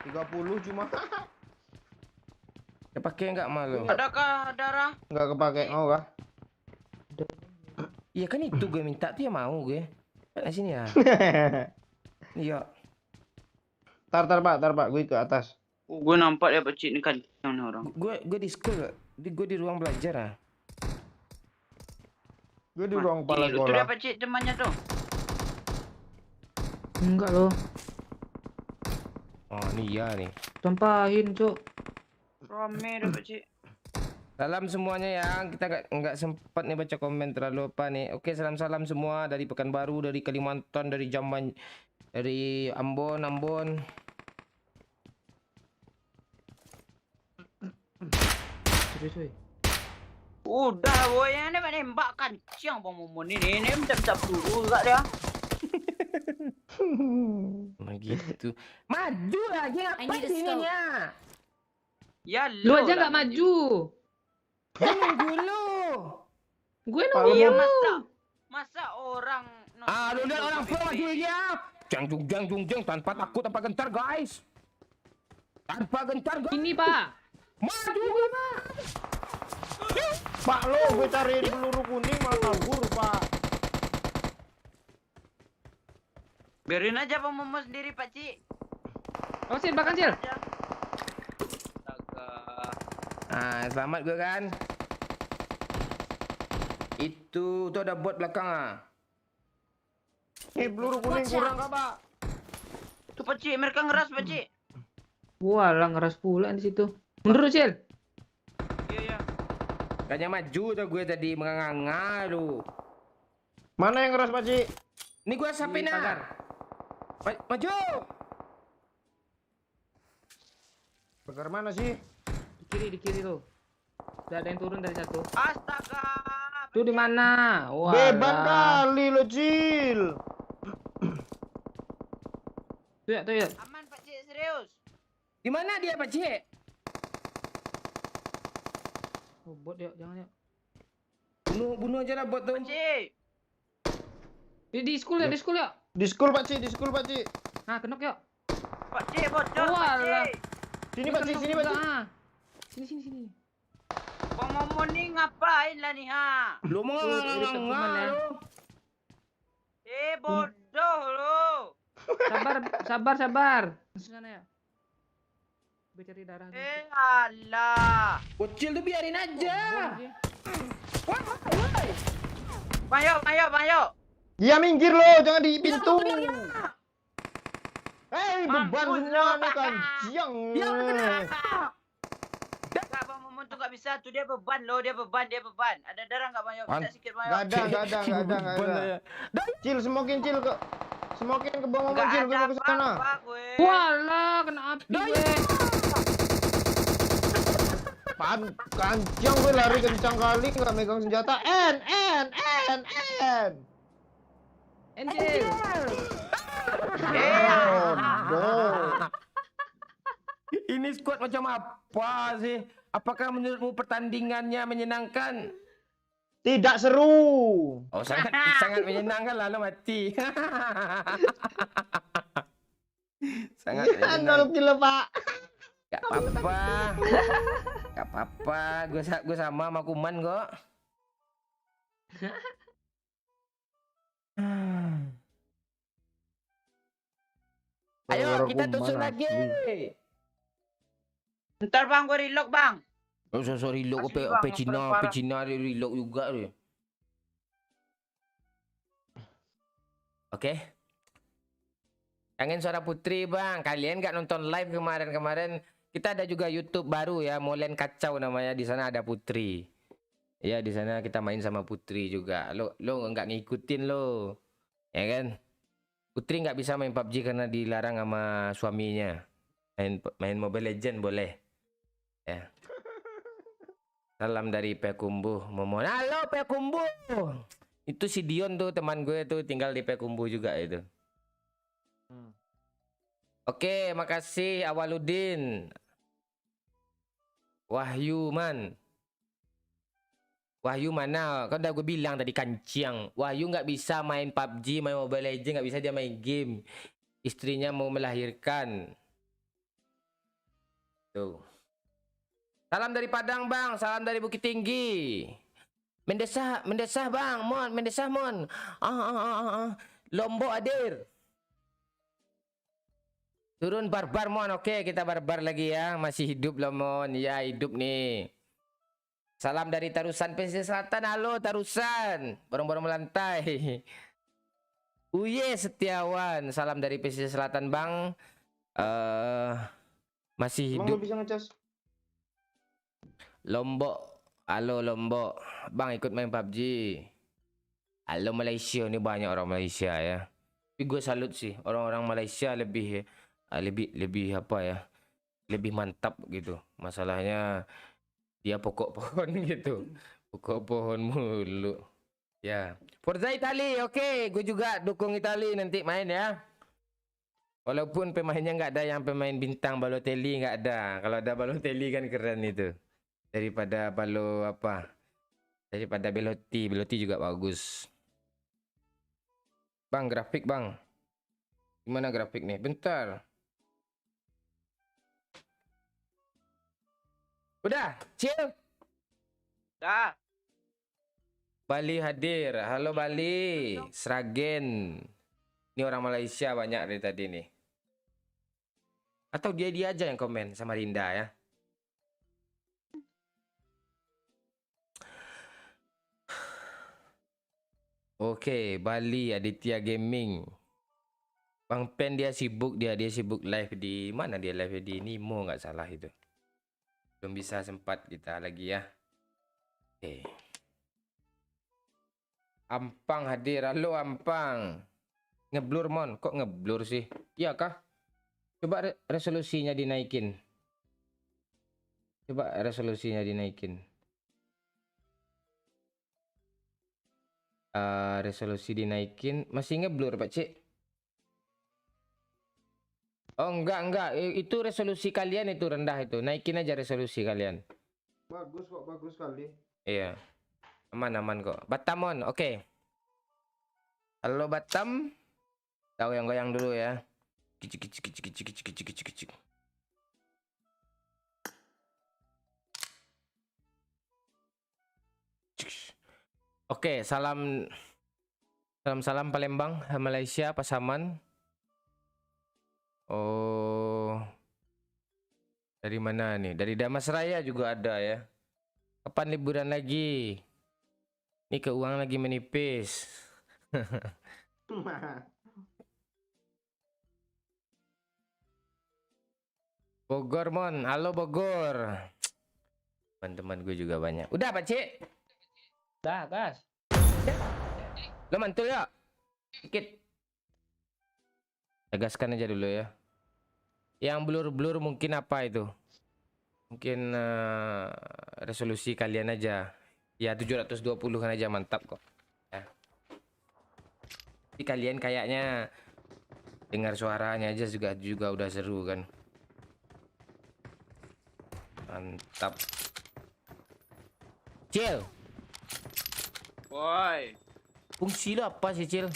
30 cuma. Ya pakai enggak malu? Adakah darah? Nggak kepake, mau kah? Iya kan itu gue minta tuh ya mau gue. Kan sini ya. Iya. Tar Pak, gue ke atas. Gue nampak ya pecik ini kan nih orang. Gue di school, gue di ruang belajar ah. Gue di ruang kepala Itu dia sekolah. pecik temannya tuh. Enggak loh. Oh ini iya nih. Sampahin, Cok. Rame dah pecik. Salam semuanya ya. Kita nggak sempat nih baca komen terlalu apa nih. Oke, salam semua dari Pekanbaru, dari Kalimantan, dari dari Ambon. Serius woi. Udah boy, ini nembak kancing Bang Momon ini minta peluru enggak dia. Begitu. Maju lagi I ngapain need a sini scope. ya? Ya Lu aja nggak maju. Jangan dulu. Gue Pak, nunggu. Iya lu- masa orang Ah, lu lihat orang pro PVP. maju ya. Jang tanpa takut tanpa gentar guys. Tanpa gentar guys. Ini Pak. Maju Pak. Pak, lo gue cariin peluru kuning malah kabur, Pak. Biarin aja Bang Momon sendiri Pak Ci. Oh Cil, bahkan Cil. Aja. Astaga. Ah, selamat gue kan. Itu tuh ada bot belakang ah. Peluru kuning Watch kurang out. kah, Pak? Tuh Pak Ci, mereka ngeras Pak Ci. Walah ngeras pula di situ. Mundur Cil. Iya. Kayaknya maju tuh gue tadi menganga lu. Mana yang ngeras, Pak Ci? Ini gue sapin Di pagar. Maju. Pagar mana sih? Di kiri tuh. Udah ada yang turun dari satu. Astaga. Tuh di mana? Wah. Beban kali lo, Cil. Tuh ya. Aman Pak Ci, serius. Di mana dia Pak Cik? Oh, bot ya, jangan ya. Bunuh aja lah bot tuh. Pak Ci. Di school ya, di school ya. Di school, Pak Ci, di school, Pak Ci. Nah, kenok ya. Pak Ci bocor Pak Walah. Ci. Sini, Pak Ci, sini, Pak Ci. Sini. Bang Momon nih ngapain lah nih ha? Lu mau Tuh, di dekat teman ya. lu. Bodoh lu. Sabar. Sana ya. Gue cari darah. dulu. Alah. Bocil tuh biarin aja. Bom dia. Bang Yo. Ya minggir lo, jangan di pintu. Hei, beban Mampus semua lo. nih kancing. Ya Enggak Bang Momon tuh enggak bisa tuh dia beban loh, dia beban. Ada darah enggak Bang Yo? Pan- Bisa sedikit Bang Yo. Gak ada. Cil, smokin Cil ke bawah mobil, Cil, gue mau ke sana. apa gue. Walah, kena api gue. Kancing gue lari kencang kali nggak megang senjata. Angel. Bodoh. Ini squad macam apa sih? Apakah menurutmu pertandingannya menyenangkan? Tidak seru. Oh, sangat menyenangkan lalu mati. Sangat Ya, 0 menyenangkan. kilo, Pak. Gak apa-apa. Gue sama Kuman kok. Ayo kita tusuk lagi. Ntar Bang gue reload Bang. Oh, sorry reload Asli, apa Bang, Cina, parah. apa Cina dia reload juga dia. Oke. Kangen suara Putri Bang. Kalian nggak nonton live kemarin? Kita ada juga YouTube baru ya, Molen Kacau namanya. Di sana ada Putri. Ya di sana kita main sama Putri juga. Lo nggak ngikutin lo, ya kan? Putri nggak bisa main PUBG karena dilarang sama suaminya. Main Mobile Legend boleh. Ya. Salam dari Pekumbu. Momon. Halo Pekumbu. Itu si Dion tuh teman gue tuh tinggal di Pekumbu juga itu. Oke, makasih Awaludin. Wahyu man. Wahyu mana? Kan udah gue bilang tadi kancing. Wahyu nggak bisa main PUBG, main Mobile Legends, nggak bisa dia main game. Istrinya mau melahirkan. Tuh. Salam dari Padang Bang, salam dari Bukit Tinggi. Mendesah Bang, mendesah mon. Lombok hadir. Turun barbar mon, oke kita barbar lagi ya. Masih hidup loh mon, ya hidup nih. Salam dari Tarusan Pesisir Selatan, halo Tarusan. Borong-borong melantai. Uye Setiawan, salam dari Pesisir Selatan Bang. Masih Emang hidup. lu bisa ngecas? Lombok, halo Lombok, Bang ikut main PUBG. Halo Malaysia, ini banyak orang Malaysia ya. Tapi gue salut sih, orang-orang Malaysia lebih apa ya, lebih mantap gitu. Masalahnya Dia pokok pohon gitu. Pokok pohon mulu. Ya. Forza Itali, oke. Gue juga dukung Itali nanti main ya. Walaupun pemainnya nggak ada yang pemain bintang, Balotelli nggak ada. Kalau ada Balotelli kan keren itu. Daripada daripada Belotti. Belotti juga bagus. Bang, grafik bang. Gimana grafik nih? Bentar. Udah, chill. Dah. Bali hadir. Halo Bali. Sragen. Ini orang Malaysia banyak dari tadi nih. Atau dia aja yang komen sama Rinda ya. Oke, Bali Aditya Gaming. Bang Pen dia sibuk live di mana dia live di Nimo nggak salah itu. Belum bisa sempat kita lagi ya. Oke. Ampang hadir. Halo Ampang. Ngeblur mon, kok ngeblur sih? Iya kah? Coba resolusinya dinaikin. Coba resolusinya dinaikin. Resolusi dinaikin. Masih ngeblur Pak Cik. Oh enggak. Itu resolusi kalian itu rendah itu. Naikin aja resolusi kalian. Bagus kok, bagus sekali. Iya. Aman kok. Batamon, oke. Halo Batam. Tahu yang goyang dulu ya. Kicik. Oke, salam Palembang, Malaysia, Pasaman. Oh. Dari mana nih? Dari Damasraya juga ada ya. Kapan liburan lagi? Ini keuangan lagi menipis. Bogor mon, halo Bogor. Teman-teman gue juga banyak. Udah Pak Cik? Dah, gas. Lo mantul ya? Dikit. Tegaskan aja dulu ya. Yang blur-blur mungkin apa itu? Mungkin resolusi kalian aja. Ya 720-an aja mantap kok. Ya. Tapi kalian kayaknya dengar suaranya aja juga udah seru kan. Mantap. Cil. Woi. Fungsi lo apa sih Cil?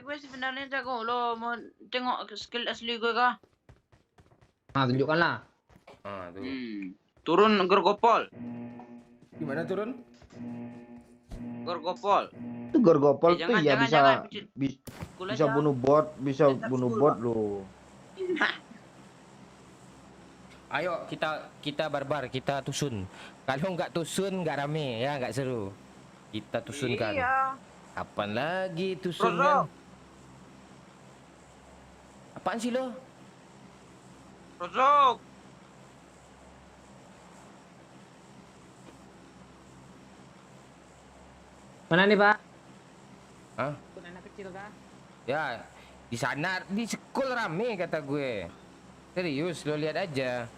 Gue sebenarnya jago lo. Mau tengok skill asli gue kah? Nah, tunjukkanlah. Tuh. Turun Gorgopol. Gimana turun? Gorgopol. Itu Gorgopol tuh ya jangan. bisa bunuh bot, bisa bunuh bot lo. Ayo kita barbar, kita tusun. Kalau nggak tusun nggak rame ya, nggak seru. Kita tusunkan. Iya. Kapan lagi tusun Rozo. kan? Apaan sih lo? Rozok. Mana nih, Pak? Hah? Pun anak kecil kah? Ya di sana di sekolah rame kata gue. Serius lo lihat aja.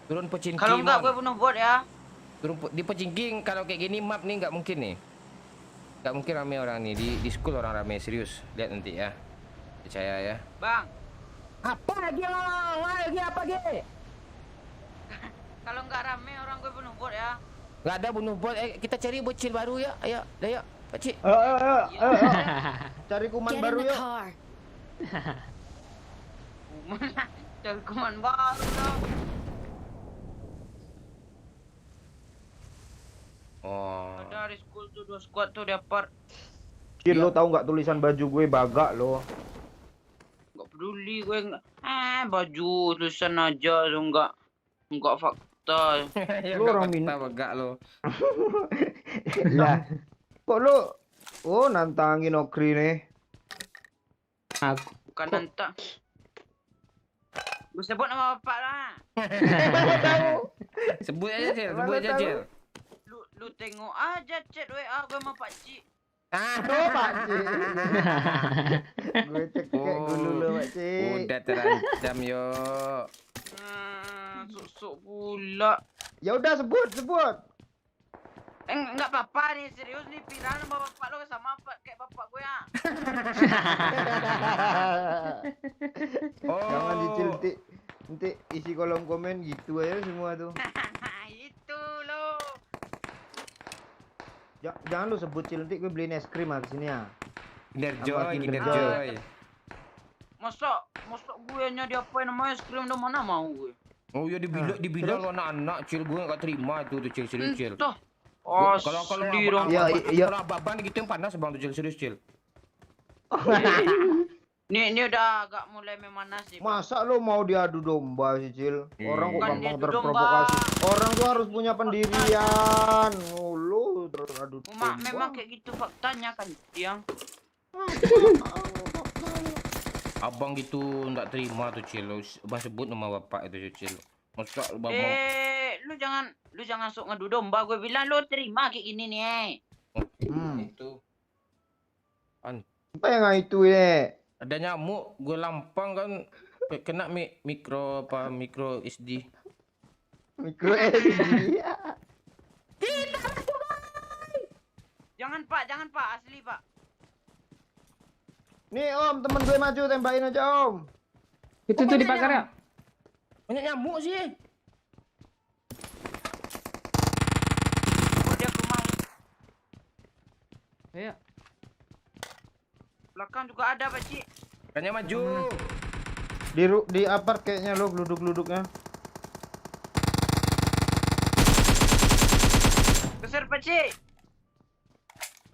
Turun pochinki. Kalau enggak Mon. gue bunuh bot ya. Turun di pochinki kalau kayak gini map nih nggak mungkin nih. Nggak mungkin rame orang nih di school orang rame serius. Lihat nanti ya. Percaya ya. Bang, Apa lagi orang? Lagi apa lagi? kalau enggak rame orang gue bunuh bot ya. Nggak ada bunuh bot. Kita cari bocil baru ya. Ayo, Pakcik. Ayo. Cari kuman Get in baru the yuk. car. Cari kuman baru dong. Oh. Ada di school tuh 2 squad tuh dapat. Cil, lo tahu nggak tulisan baju gue bagak lo? Enggak peduli gue enggak. Baju tulisan aja lo enggak fakta. Ya, Lu orang minta begak lo. Lah, kok lo? Oh, nantangin Okri nih. Aku. Bukan nanti. Gue sebut nama bapak lah. Sebut aja Cil, sebut Mana aja tahu? Cil. Lu tengok aja chat WA gue sama Pak Cik. Oh, Pak Cik. Gue cek kayak dulu lo, Pak Cik. Udah terancam yo. Hmm. Sok-sok pula. Ya udah sebut. Enggak apa-apa nih, serius nih. Piran sama bapak lo sama apa kayak bapak gue ya. Jangan Cicil, nanti isi kolom komen gitu aja semua tuh. Itu lo. Jangan lu sebut Cil, nanti gue beliin es krim habis ini ya. Kinder Tambah Joy, Kinder Kinder Joy. Joy. Masa gue nya diapain namanya es krim udah mana mau gue. Oh ya dibilang lo anak-anak Cil, gue gak terima tuh Cil, serius Cil. Tuh. Kalau Iya, iya. kalau abang gitu yang panas bang tuh Cil, serius Cil. Ini udah agak mulai memanas sih. Masa lu mau diadu domba sih Cil? Orang kok Bukan gampang diadu domba. terprovokasi. Orang tuh harus punya pendirian. Oh, lu teradu domba. Memang kayak gitu faktanya kan, Tiang. Abang gitu nggak terima tuh Cil, abang sebut nama bapak itu Cil. Masa lu bang Lu jangan sok ngadu domba. Gue bilang lu terima kayak gini nih. itu Apa yang itu ya? ada nyamuk, gue lampang kan kena mikro SD. Mikro SD. Jangan pak, asli pak. Nih Om, temen gue maju tembakin aja Om. Itu tuh di pagar ya. Banyak nyamuk sih. Oh dia kemau. Ayo. Belakang juga ada pak Cik. Kayaknya maju. Di apart kayaknya lo geluduk-geluduknya. Keser pak Cik.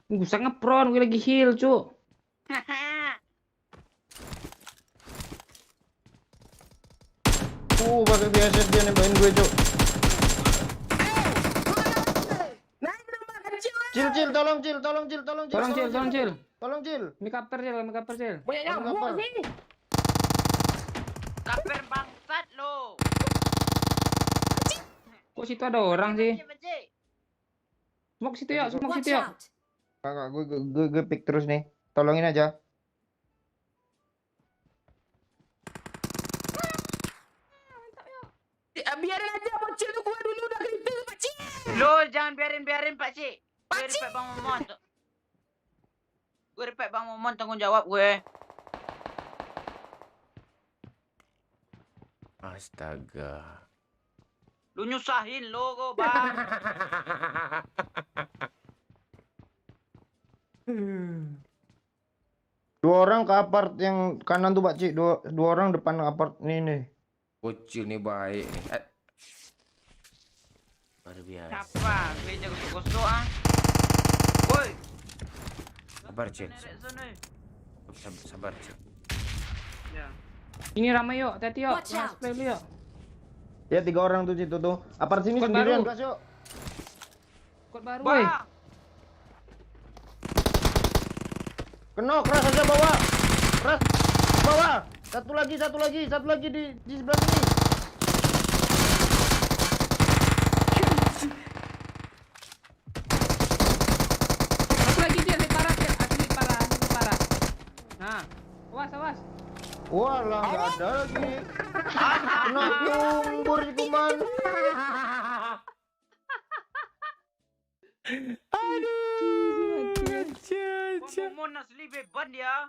Gue usah ngepron, gue lagi heal, Cuk. Pakai VSS dia nembakin gue, Cuk. Cil, tolong Cil. Tolong, Cil. Tolong Cil. Make upper, Cil. Banyak nyamuk Apa? sih. Kaper bangsat lo. Kok situ ada orang sih? Pak Cik. Smoke situ ya, smoke Watch situ ya. out! Kakak, gue pick terus nih. Tolongin aja. Biarin aja bocil tuh, gue dulu udah gitu Pak Cik. Lo jangan biarin Pak Cik. Gue repek Bang Momon. Gue repek Bang Momon tanggung jawab gue. Astaga. Lu nyusahin lo kok bang. Dua orang ke apart yang kanan tuh Pak Cik. Dua orang depan apart nih. Bocil nih baik nih. Luar biasa. Siapa? Gue jago gosok ah. Woi. Sabar Cil. Nerek sana. Sabar Cil. Ya. Ini ramai yuk, hati yuk. Watch out. Play dulu yuk. Ya 3 orang tuh situ tuh. Apart sini Kod sendirian, baru. gas yuk. Kod baru, woi. Bang. Kenok, keras aja bawa. Keras. Bawa. Satu lagi di sebelah sini. Satu lagi Cil, ini parah, Cil. Asli parah. Nah, awas. Walah, nggak ada lagi. Kena nyumbur si kuman. Bang Momon asli beban dia.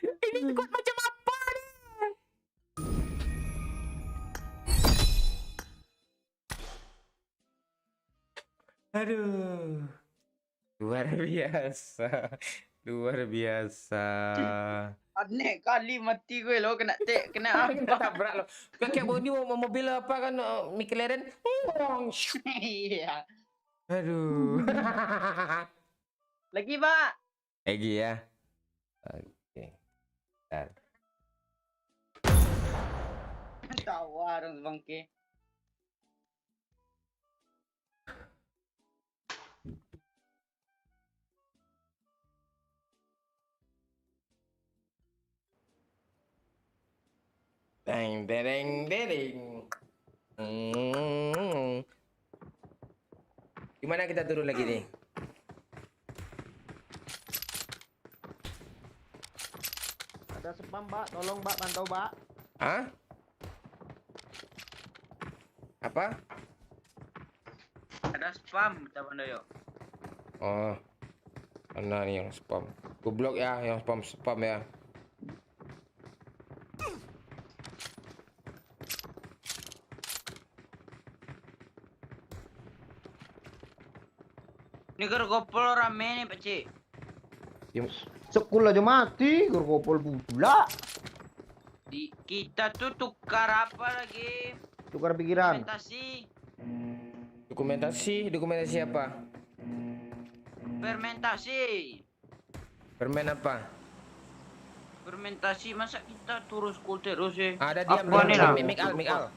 Ini kuat macam apa nih? Aduh. Luar biasa. Aneh kali mati gue lo kena Kita apa? tabrak lo. Kayak bunyi mobil apa kan McLaren. Iya. Aduh. Lagi pak. Lagi ya. Oke. Bentar. Tawa dong bangke. Deng. Gimana kita turun lagi nih? Ada spam, Mbak. Tolong, Mbak, pantau, Mbak. Hah? Apa? Ada spam, Bang Doyo. Oh. Mana nih yang spam? Goblok ya, yang spam ya. Ini gergopol rame nih, Pak Cik. Yang Sekul aja mati, gergopol pula. Kita tuh tukar apa lagi? Tukar pikiran. dokumentasi apa? Fermentasi. Permen apa? Fermentasi, masa kita terus terus sih? Ada diam Apa nih lah? Mikal.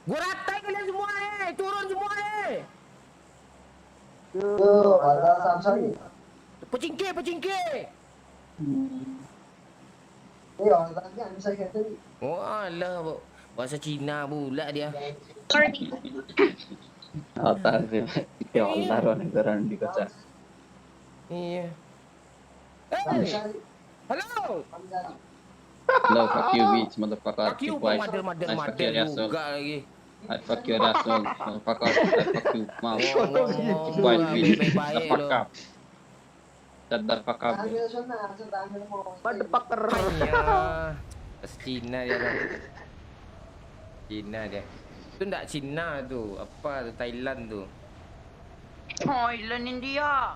Gua ratain kalian semua turun semua Pecingke. Walah, bahasa Cina pula dia. Otak sih. Ya Allah, negara di kaca. Iya. Halo. No, fuck you, bitch, motherfucker. Fuck you, Keep quiet. madel I fuck your asshole. juga lagi. I fuck your asshole, motherfucker. I fuck you, mouth. Ngomong Keep quiet, bitch. Shut the baik-baik fuck lo. up. Shut the fuck up. Motherfucker. Iya. Cina dia kan. Cina dia. Itu enggak Cina tu. Apa tu? Thailand tu. Thailand, India.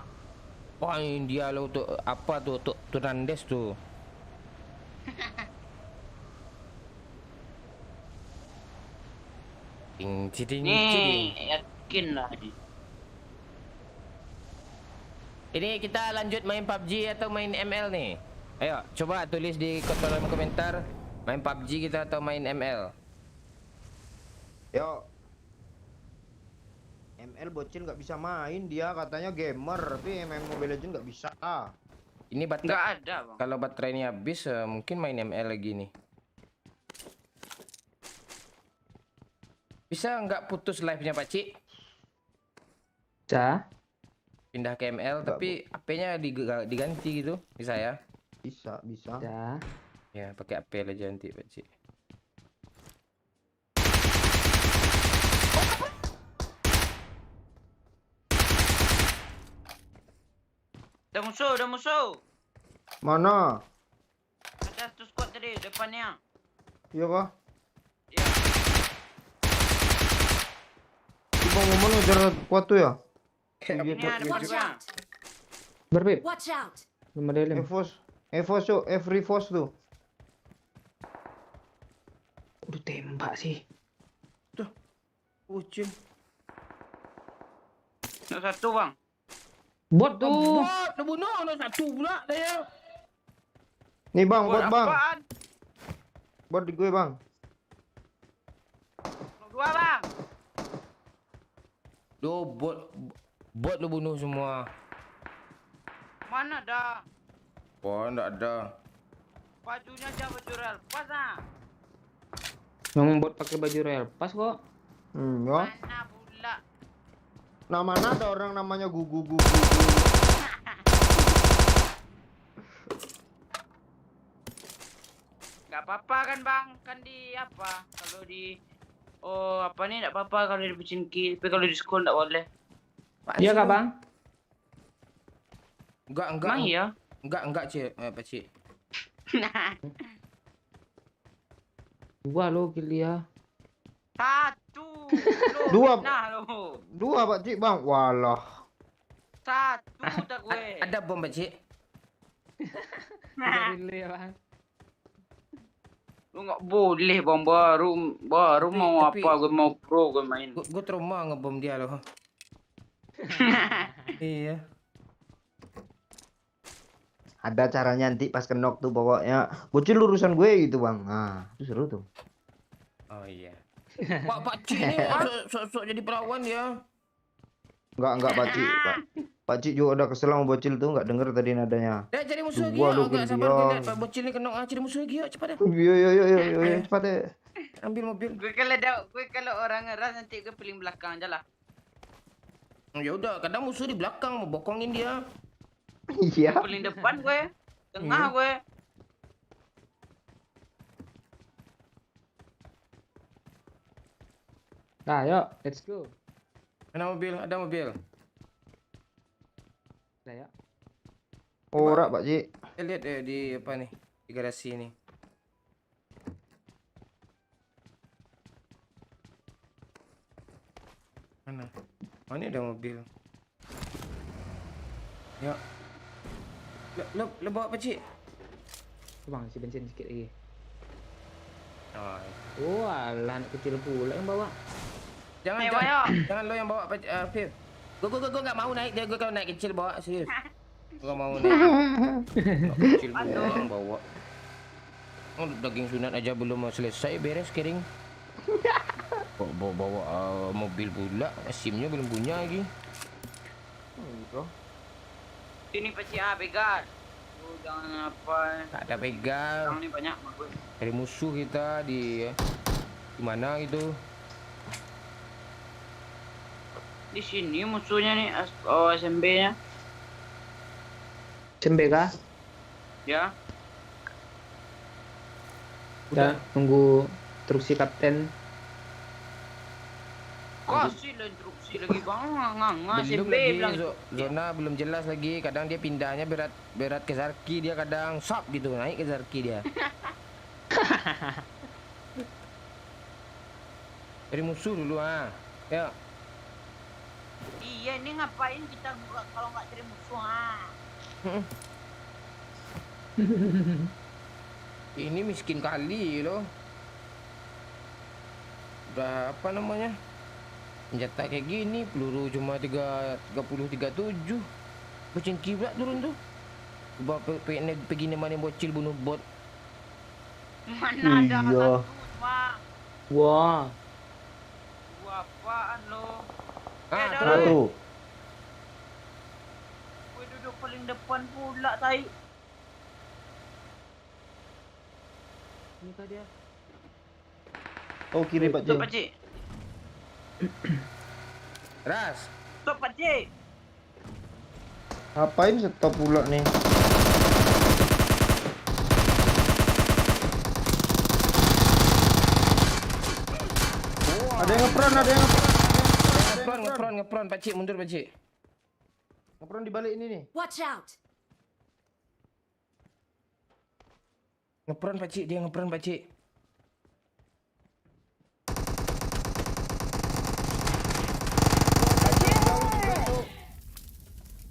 Oh, India lo tu apa tu? Tu Randes tu. Cing. Nih, yakin lah. Ini kita lanjut main PUBG atau main ML nih? Ayo, coba tulis di kolom komentar main PUBG kita atau main ML. Yo. ML bocil nggak bisa main, dia katanya gamer, tapi main Mobile Legends nggak bisa. Ini Nggak baterai. ada, Bang. Kalau baterainya habis, mungkin main ML lagi nih. Bisa nggak putus live-nya Pak Cik? Cah. Pindah ke ML, tapi HP-nya diganti gitu, bisa ya? Bisa. Cah. Ya, pakai HP aja nanti Pak Cik. Ada musuh. Mana? Ada satu squad tadi depannya. Iya kah? Ya. Bang, mana ngejar kuat tuh ya? Ini ada Watch juga. out! Berbib. Watch out! Belum ada helm. Evos tuh, every force tuh. Udah tembak sih. Ucun. Nak satu, Bang. Bot tuh. Bot, dah bunuh, ada satu pula dia. Nih bang, Buat bot bang. apaan? Bot di gue bang. Dua, Bang. Duh, bot lu bunuh semua. Mana dah? Wah, enggak ada. Bajunya aja baju real. Pas ah. Memang bot pakai baju real pas kok. Ya. Mana pula? Nah mana ada orang namanya gugu. Gak apa-apa kan, Bang? Kan di apa? Kalau di apa nih enggak apa-apa kalau di Pecinki, tapi kalau di sekolah enggak boleh. Iya kak bang. Enggak. Emang iya? Enggak, Cik. Pak Cik. Dua lo kill dia. Satu. Dua. Nah lo. Dua pak cik bang. Walah. Satu tak gue. Ada bom, Pak Cik. Dari lu ya bang. Lu nggak boleh, Bang. Baru mau tapi- apa? Gue mau pro gue main. Gue trauma ngebom dia loh. Iya. Ada caranya nanti pas kenok tuh pokoknya. Bocil urusan gue gitu bang. Nah itu seru tuh. Oh iya. Pak Cik ini sok jadi perawan ya. Enggak pak cik. Pak cik juga udah kesel sama bocil tuh. Nggak denger tadi nadanya. Dah cari musuh lagi Dua ya. lu Enggak sabar dia. gue lihat Pak Bocil ni kena cari musuh lagi ya. Cepat dah. Yo cepat deh. Ambil mobil. Gue kalau orang ngeras nanti gue paling belakang aja lah. Ya udah, kadang musuh di belakang mau bokongin dia. Iya. Paling depan gue. Tengah Iya. gue. Nah, yuk, let's go. Ada mobil, ada mobil. Nah, ya. Ora Pak Cik. Kita lihat di apa nih? Di garasi ini. Mana? Oh, ini ada mobil. Ya. Lo bawa apa, Cik? Bang, isi bensin sedikit lagi. Oh, Oh, alah, anak kecil pula yang bawa. jangan, Ayo, jangan, ayo. jangan lo yang bawa, Fir. Gue nggak mau naik. Gue kalau naik kecil bawa serius. Gue nggak mau naik. Anak kecil pula yang bawa. Oh, daging sunat aja belum selesai beres kering. Bawa mobil pula, SIM-nya belum punya lagi. Sini peci pegang. Oh, jangan apa. Tak ada pegang. Sekarang ni banyak bagus. Dari musuh kita di mana gitu. Di sini musuhnya nih. Oh, SMB-nya. Cembe kah? Ya. Udah nunggu instruksi kapten. Kasih lah instruksi lagi bang. Nganga Belum SMB lagi bilang. zona belum jelas lagi. Kadang dia pindahnya berat ke Zarki, dia kadang sop gitu naik ke Zarki dia. Dari musuh dulu Ya. Iya, ini ngapain kita kalau nggak cari musuh Ini miskin kali loh. Udah apa namanya? Senjata kayak gini, peluru cuma 37. Bercengki pula turun tuh. Coba pergi mana bocil bunuh bot. Mana ada Iya. satu, Pak. Wah, Gua apaan lo? Ah, dah. tuh. Satu. Gue duduk paling depan pula tai. ini kah dia? Oh kiri Pak Stop Cik. Pak Cik. Ras. Stop Pak Cik. Ngapain stop pula nih? Ada yang ngepron, ada yang ngepron. Ngepron, Pak Cik, mundur Pak Cik. Ngepron di balik ini nih. Watch out! Ngepron Pak Cik, dia ngepron Pak Cik.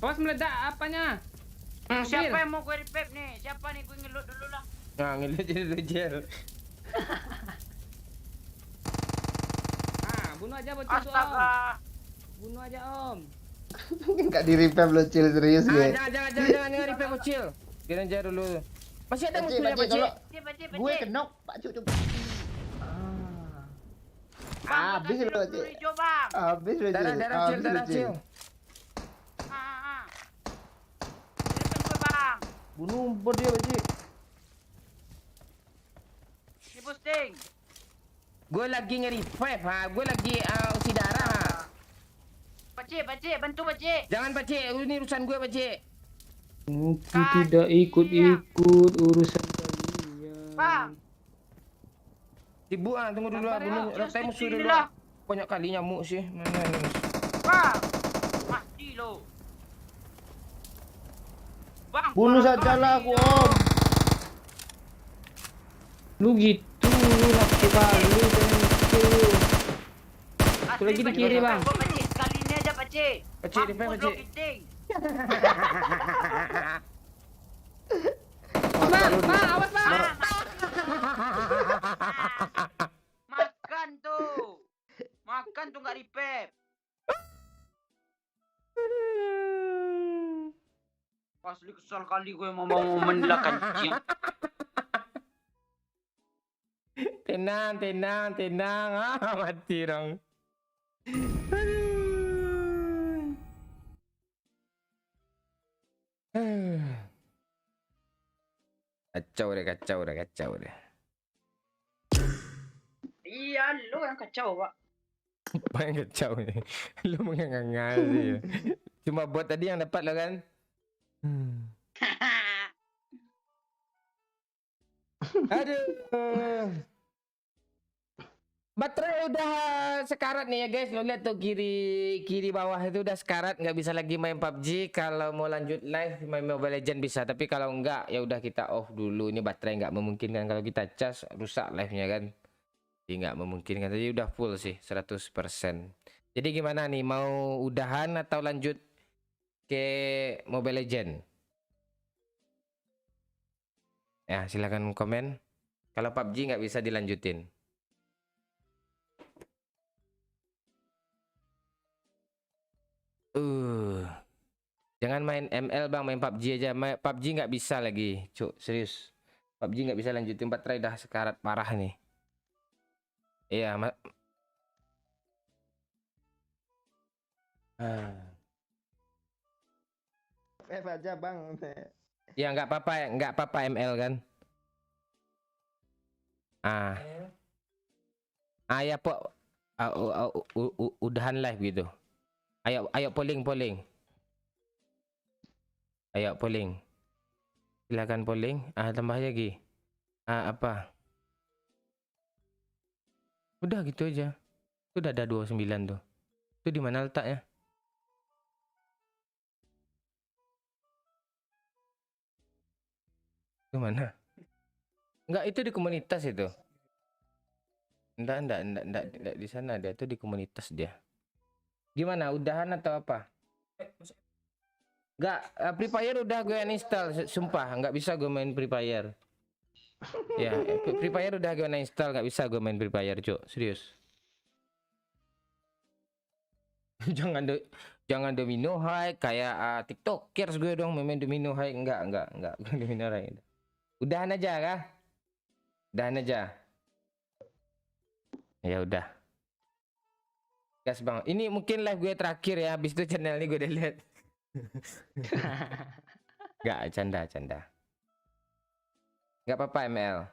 Awas meledak apanya? Siapa yang mau gue revive nih? Siapa nih? Gue ngelut dulu lah. Nah, ngelut jadi rejel. Ah, bunuh aja bocil tuh, Om. Astaga. Bunuh aja, Om. Enggak di revive lo Cil, serius gue. Jangan repair bocil. Kira aja dulu. Masih ada Pak Cik, musuhnya Pak Pak Cik, Cik. kalau Pak Cik, Pak gue Cik. kenok Pak Cuk. Bang, Habis kasih lo, Pak peluru Cik. hijau, Bang. Habis lo Cil. Darah Cil. Revive gue, Bang. Bunuh bot dia Pak Cik. Di boosting. Gue lagi nge-revive gue lagi usi darah Pak Cik, bantu Pak Cik. Jangan Pak Cik, ini urusan gue Pak Cik. Aku tidak ikut-ikut urusan kalian. Bang. Sibuk tunggu dulu Sabar, bunuh ya. rantai musuh Sini dulu. lah. Banyak kali nyamuk sih. Mana ini musuh? Bang. Mati lo. Bang. Bunuh parah sajalah kali aku lo. Om. Lu gitu, lu laki kali jangan gitu. Satu lagi di Pak Cik, kiri, revive Bang. gue, Pak Cik. Sekali ini aja Pak Cik. Pak Cik, revive, Mampus Pak lo, Cik. kiting. Awas, Bang. Makan tuh. Makan tuh nggak revive. Asli kesal kali gue mau menilai kancing. Tenang. Mati dong. Kacau deh. Iya, lu yang kacau, Pak. Apa yang kacau nih? Lu mengangal sih. Cuma buat tadi yang dapat lah kan? Aduh. Baterai udah sekarat nih ya guys. Lo lihat tuh kiri bawah itu udah sekarat, nggak bisa lagi main PUBG. Kalau mau lanjut live main Mobile Legend bisa, tapi kalau enggak ya udah kita off dulu. Ini baterai nggak memungkinkan, kalau kita cas rusak live-nya kan. Jadi nggak memungkinkan. Tadi udah full sih 100%. Jadi gimana nih, mau udahan atau lanjut ke Mobile Legend? Ya silakan komen. Kalau PUBG nggak bisa dilanjutin. Jangan main ML bang, main PUBG aja. PUBG nggak bisa lagi, cuk, serius. PUBG nggak bisa lanjutin, baterai dah sekarat parah nih. Iya, aja bang. ya nggak apa-apa, nggak apa-apa ML kan. Ya po, udahan live gitu. Ayo polling. Ayo polling. Silakan polling. Tambah lagi. Apa? Udah gitu aja. Udah ada 29 tuh. Itu di mana letaknya? Itu mana? Enggak, itu di komunitas itu. Enggak di sana, dia tuh di komunitas dia. Gimana? Udahan atau apa? Enggak, Free Fire udah gue uninstall, sumpah nggak bisa gue main Free Fire. Ya, Free Fire udah gue uninstall, nggak bisa gue main Free Fire, cuk, serius. jangan domino high kayak TikTokers gue dong main domino high, enggak domino high. Udahan aja kah? Udahan aja. Ya udah. Gas bang. Ini mungkin live gue terakhir ya. Habis itu channel ini gue udah lihat. Gak, canda. Gak apa-apa ML.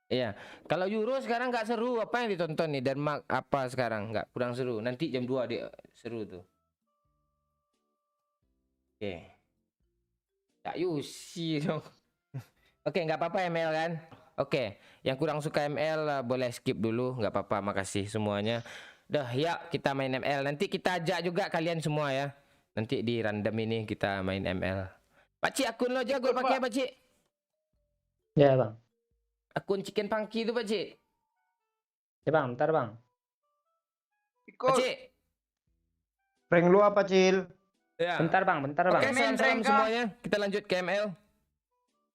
Iya. Kalau Euro sekarang nggak seru. Apa yang ditonton nih? Denmark apa sekarang? Nggak, kurang seru. Nanti jam 2 dia seru tuh. Oke. Tak Yusi dong. Oke, nggak apa-apa ML kan? Oke, yang kurang suka ML boleh skip dulu, nggak apa-apa, makasih semuanya. Dah, ya kita main ML. Nanti kita ajak juga kalian semua ya. Nanti di random ini kita main ML. Pakcik, akun lo aja gue pakai Pakcik. Ya bang. Akun Chicken Punky itu Pakcik. Ya bang, bentar bang. Ikut. Pakcik. Rank lu apa, Cil? Ya. Bentar bang. Oke, Main salam rank, Kak. semuanya. Kita lanjut ke ML.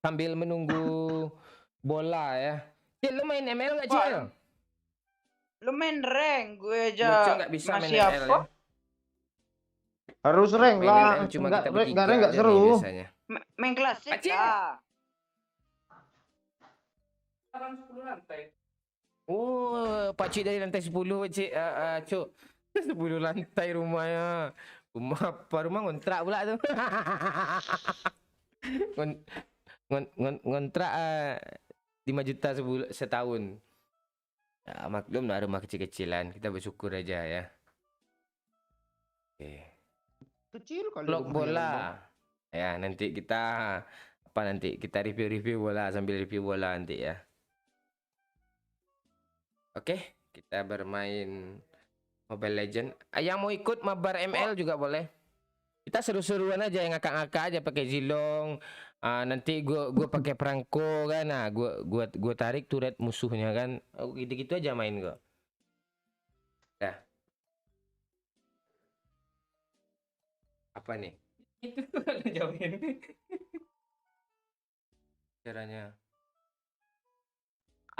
Sambil menunggu bola ya. Cil, lu main ML nggak Cil? Lu main rank, gue Bocil aja nggak bisa main masih ML apa? ya. Harus rank Main lah. ML cuma Enggak, kita bertiga rank nggak aja seru. nih biasanya. Main klasik Acil. lah. Orang 10 lantai. Oh, pakcik dari lantai 10 pakcik. Cuk. 10 lantai rumahnya. Rumah apa? Rumah ngontrak pula tu. Ngontrak 5 juta setahun. Ya, maklum lah rumah kecil-kecilan. Kita bersyukur aja ya. Oke. Kecil kali Vlog rumahnya, bola. Bang. Ya, nanti kita nanti kita review bola sambil review bola nanti ya. Oke, kita bermain Mobile Legend. Yang mau ikut mabar ML juga boleh. Kita seru-seruan aja, yang ngakak-ngakak aja pakai Zilong. Nanti gua pakai perangko kan. Nah, gua tarik turret musuhnya kan. Gitu-gitu aja main gua. Dah. Apa nih? Itu tuh kalau jauhin. Caranya.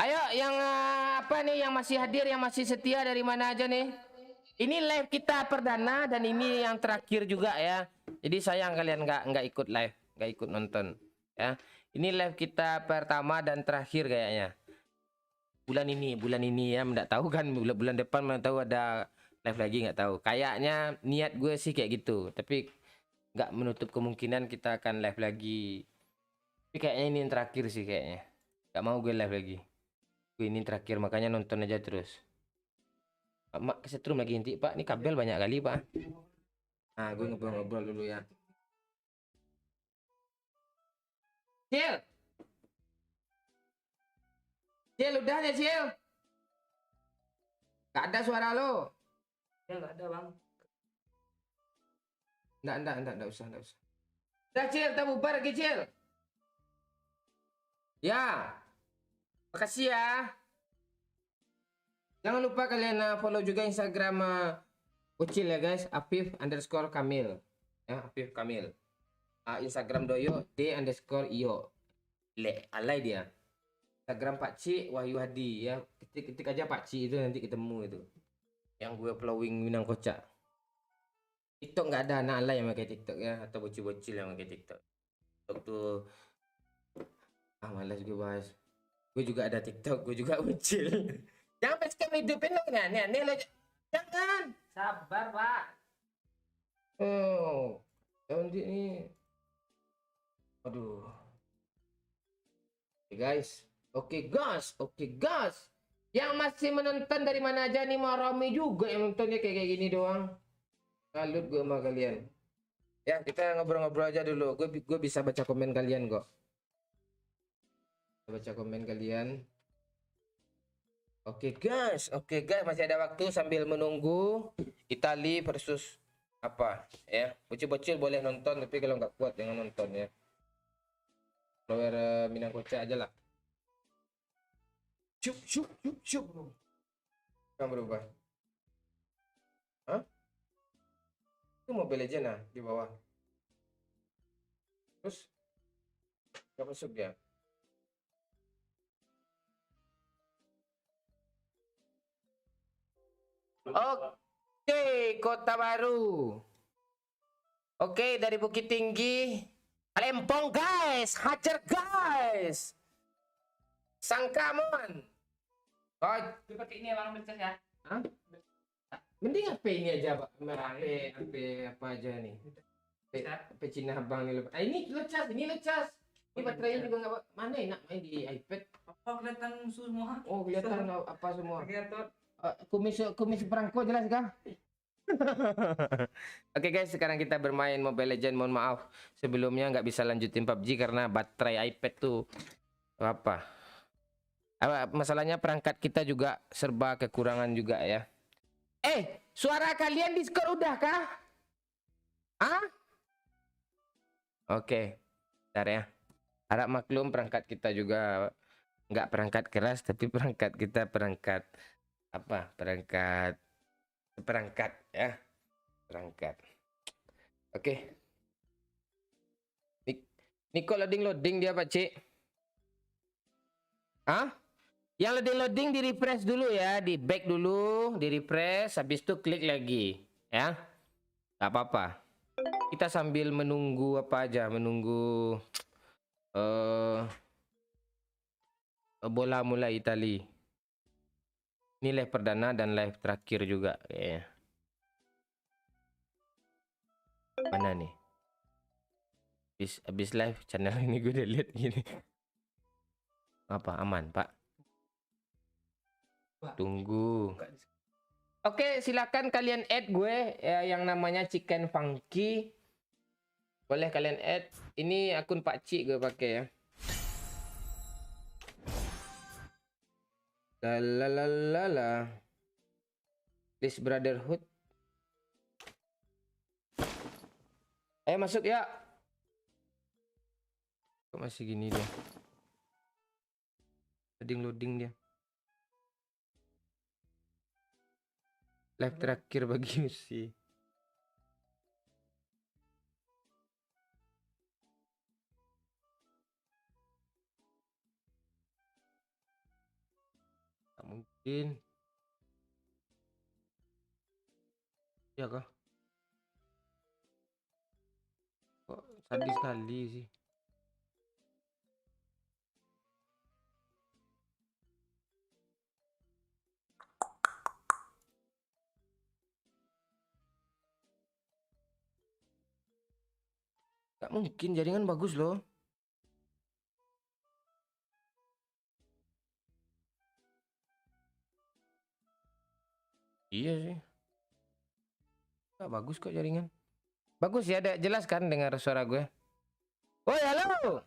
Ayo yang apa nih yang masih hadir, yang masih setia dari mana aja nih? Ini live kita perdana dan ini yang terakhir juga ya. Jadi sayang kalian nggak ikut live, nggak ikut nonton ya. Ini live kita pertama dan terakhir kayaknya. Bulan ini ya, nggak tahu kan bulan depan mana tahu ada live lagi, nggak tahu. Kayaknya niat gue sih kayak gitu, tapi nggak menutup kemungkinan kita akan live lagi. Tapi kayaknya ini yang terakhir sih kayaknya. Nggak mau gue live lagi. Ini terakhir, makanya nonton aja terus. Mak kesetrum lagi nanti Pak. Ini kabel banyak kali Pak. Gue ngobrol-ngobrol dulu ya. Cil, Cil, udah ya, Cil. Gak ada suara lo. Ya nggak ada bang. Enggak usah. Udah, Cil, kita bubar lagi, Cil. Ya. Makasih ya. Jangan lupa kalian follow juga Instagram Bocil ya guys, Afif_Kamil. Ya, Afif Kamil. Instagram Doyo D_iyo. Alay dia. Instagram Pakcik Wahyu Hadi ya. Ketik aja Pakcik itu nanti ketemu itu. Yang gue following Minang Kocak. TikTok nggak ada anak alay yang pakai TikTok ya, atau bocil-bocil yang pakai TikTok. TikTok tuh malas gue bahas. Gue juga ada TikTok, gue juga bocil. Jangan scam hidupin lo nih lo. Jangan. Sabar pak. Oh, nanti nih. Aduh. Oke guys. Yang masih menonton dari mana aja nih, mau rame juga yang nontonnya kayak gini doang. Salut gue sama kalian. Ya, kita ngobrol-ngobrol aja dulu. Gue bisa baca komen kalian kok. Baca komen kalian. Oke guys, masih ada waktu sambil menunggu Itali versus apa ya. Bocil-bocil boleh nonton, tapi kalau nggak kuat jangan nonton ya. Follower Minang Kocak aja lah. Syuk. Jangan berubah. Hah? Itu Mobile Legends di bawah. Terus nggak masuk ya? Oke, Kota Baru. Oke, dari Bukit Tinggi. Lempong guys, hajar guys. Sangkamon. Oh, Pakai ini bang bercas ya. hah? Mending HP ini aja, Pak. HP apa aja nih. HP Cina Abang nih. Ini lo cas. Ini baterainya juga nggak mana enak main di iPad. Apa kelihatan semua? Oh, kelihatan apa semua. Kelihatan. Kumis perangko jelas kah? Oke guys, sekarang kita bermain Mobile Legends. Mohon maaf sebelumnya nggak bisa lanjutin PUBG karena baterai iPad tuh masalahnya perangkat kita juga serba kekurangan juga ya. Suara kalian Discord udah kah? Oke, bentar ya. Harap maklum perangkat kita juga nggak perangkat keras, tapi perangkat kita perangkat ya, perangkat. Oke. Ini kok loading dia Pak Cik. Yang loading di refresh dulu ya, di back dulu, di refresh, habis itu klik lagi ya. Gak apa-apa. Kita sambil menunggu menunggu bola mulai Itali. Ini live perdana dan live terakhir juga kayaknya. Mana nih? Habis live channel ini gue udah lihat gini. Apa aman, Pak? Tunggu. Oke, silakan kalian add gue ya, yang namanya Chicken Funky. Boleh kalian add. Ini akun Pak Cik gue pakai ya. La Please Brotherhood. Ayo masuk ya. Kok masih gini dia? Loading dia. Live terakhir bagi sih. Tak mungkin. Ya kah? Kok sadis sekali sih. Gak mungkin, jaringan bagus loh. Iya sih. Gak bagus kok jaringan. Bagus ya, ada jelas kan dengar suara gue. Woi, halo.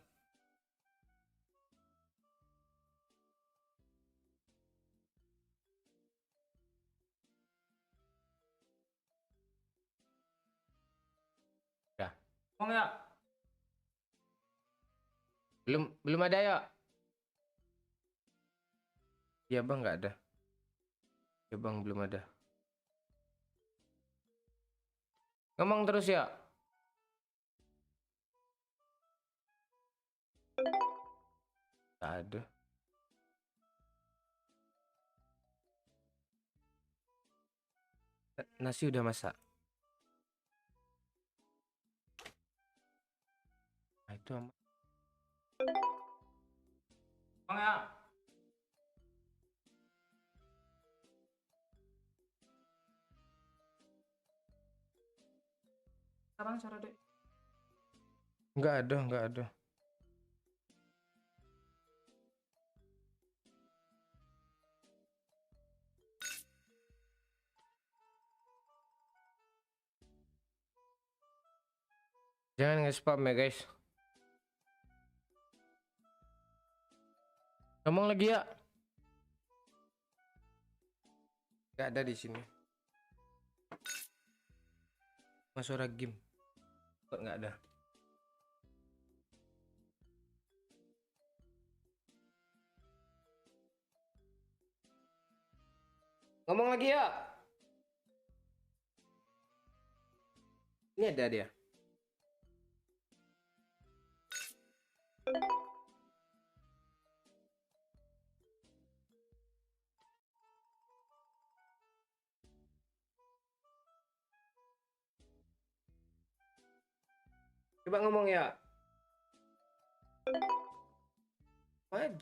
Ngomong ya. Belum ada ya. Ya bang nggak ada. Ya bang belum ada. Ngomong terus ya. Nggak ada. Nasi udah masak. Nah, itu amat. Bang ya. Sekarang cara deh. Nggak ada, nggak ada. Jangan nge-spam ya guys. Ngomong lagi ya. Gak ada di sini. Masuk game. Kok nggak ada? Ngomong lagi ya. Ini ada dia. Coba ngomong ya. Aja.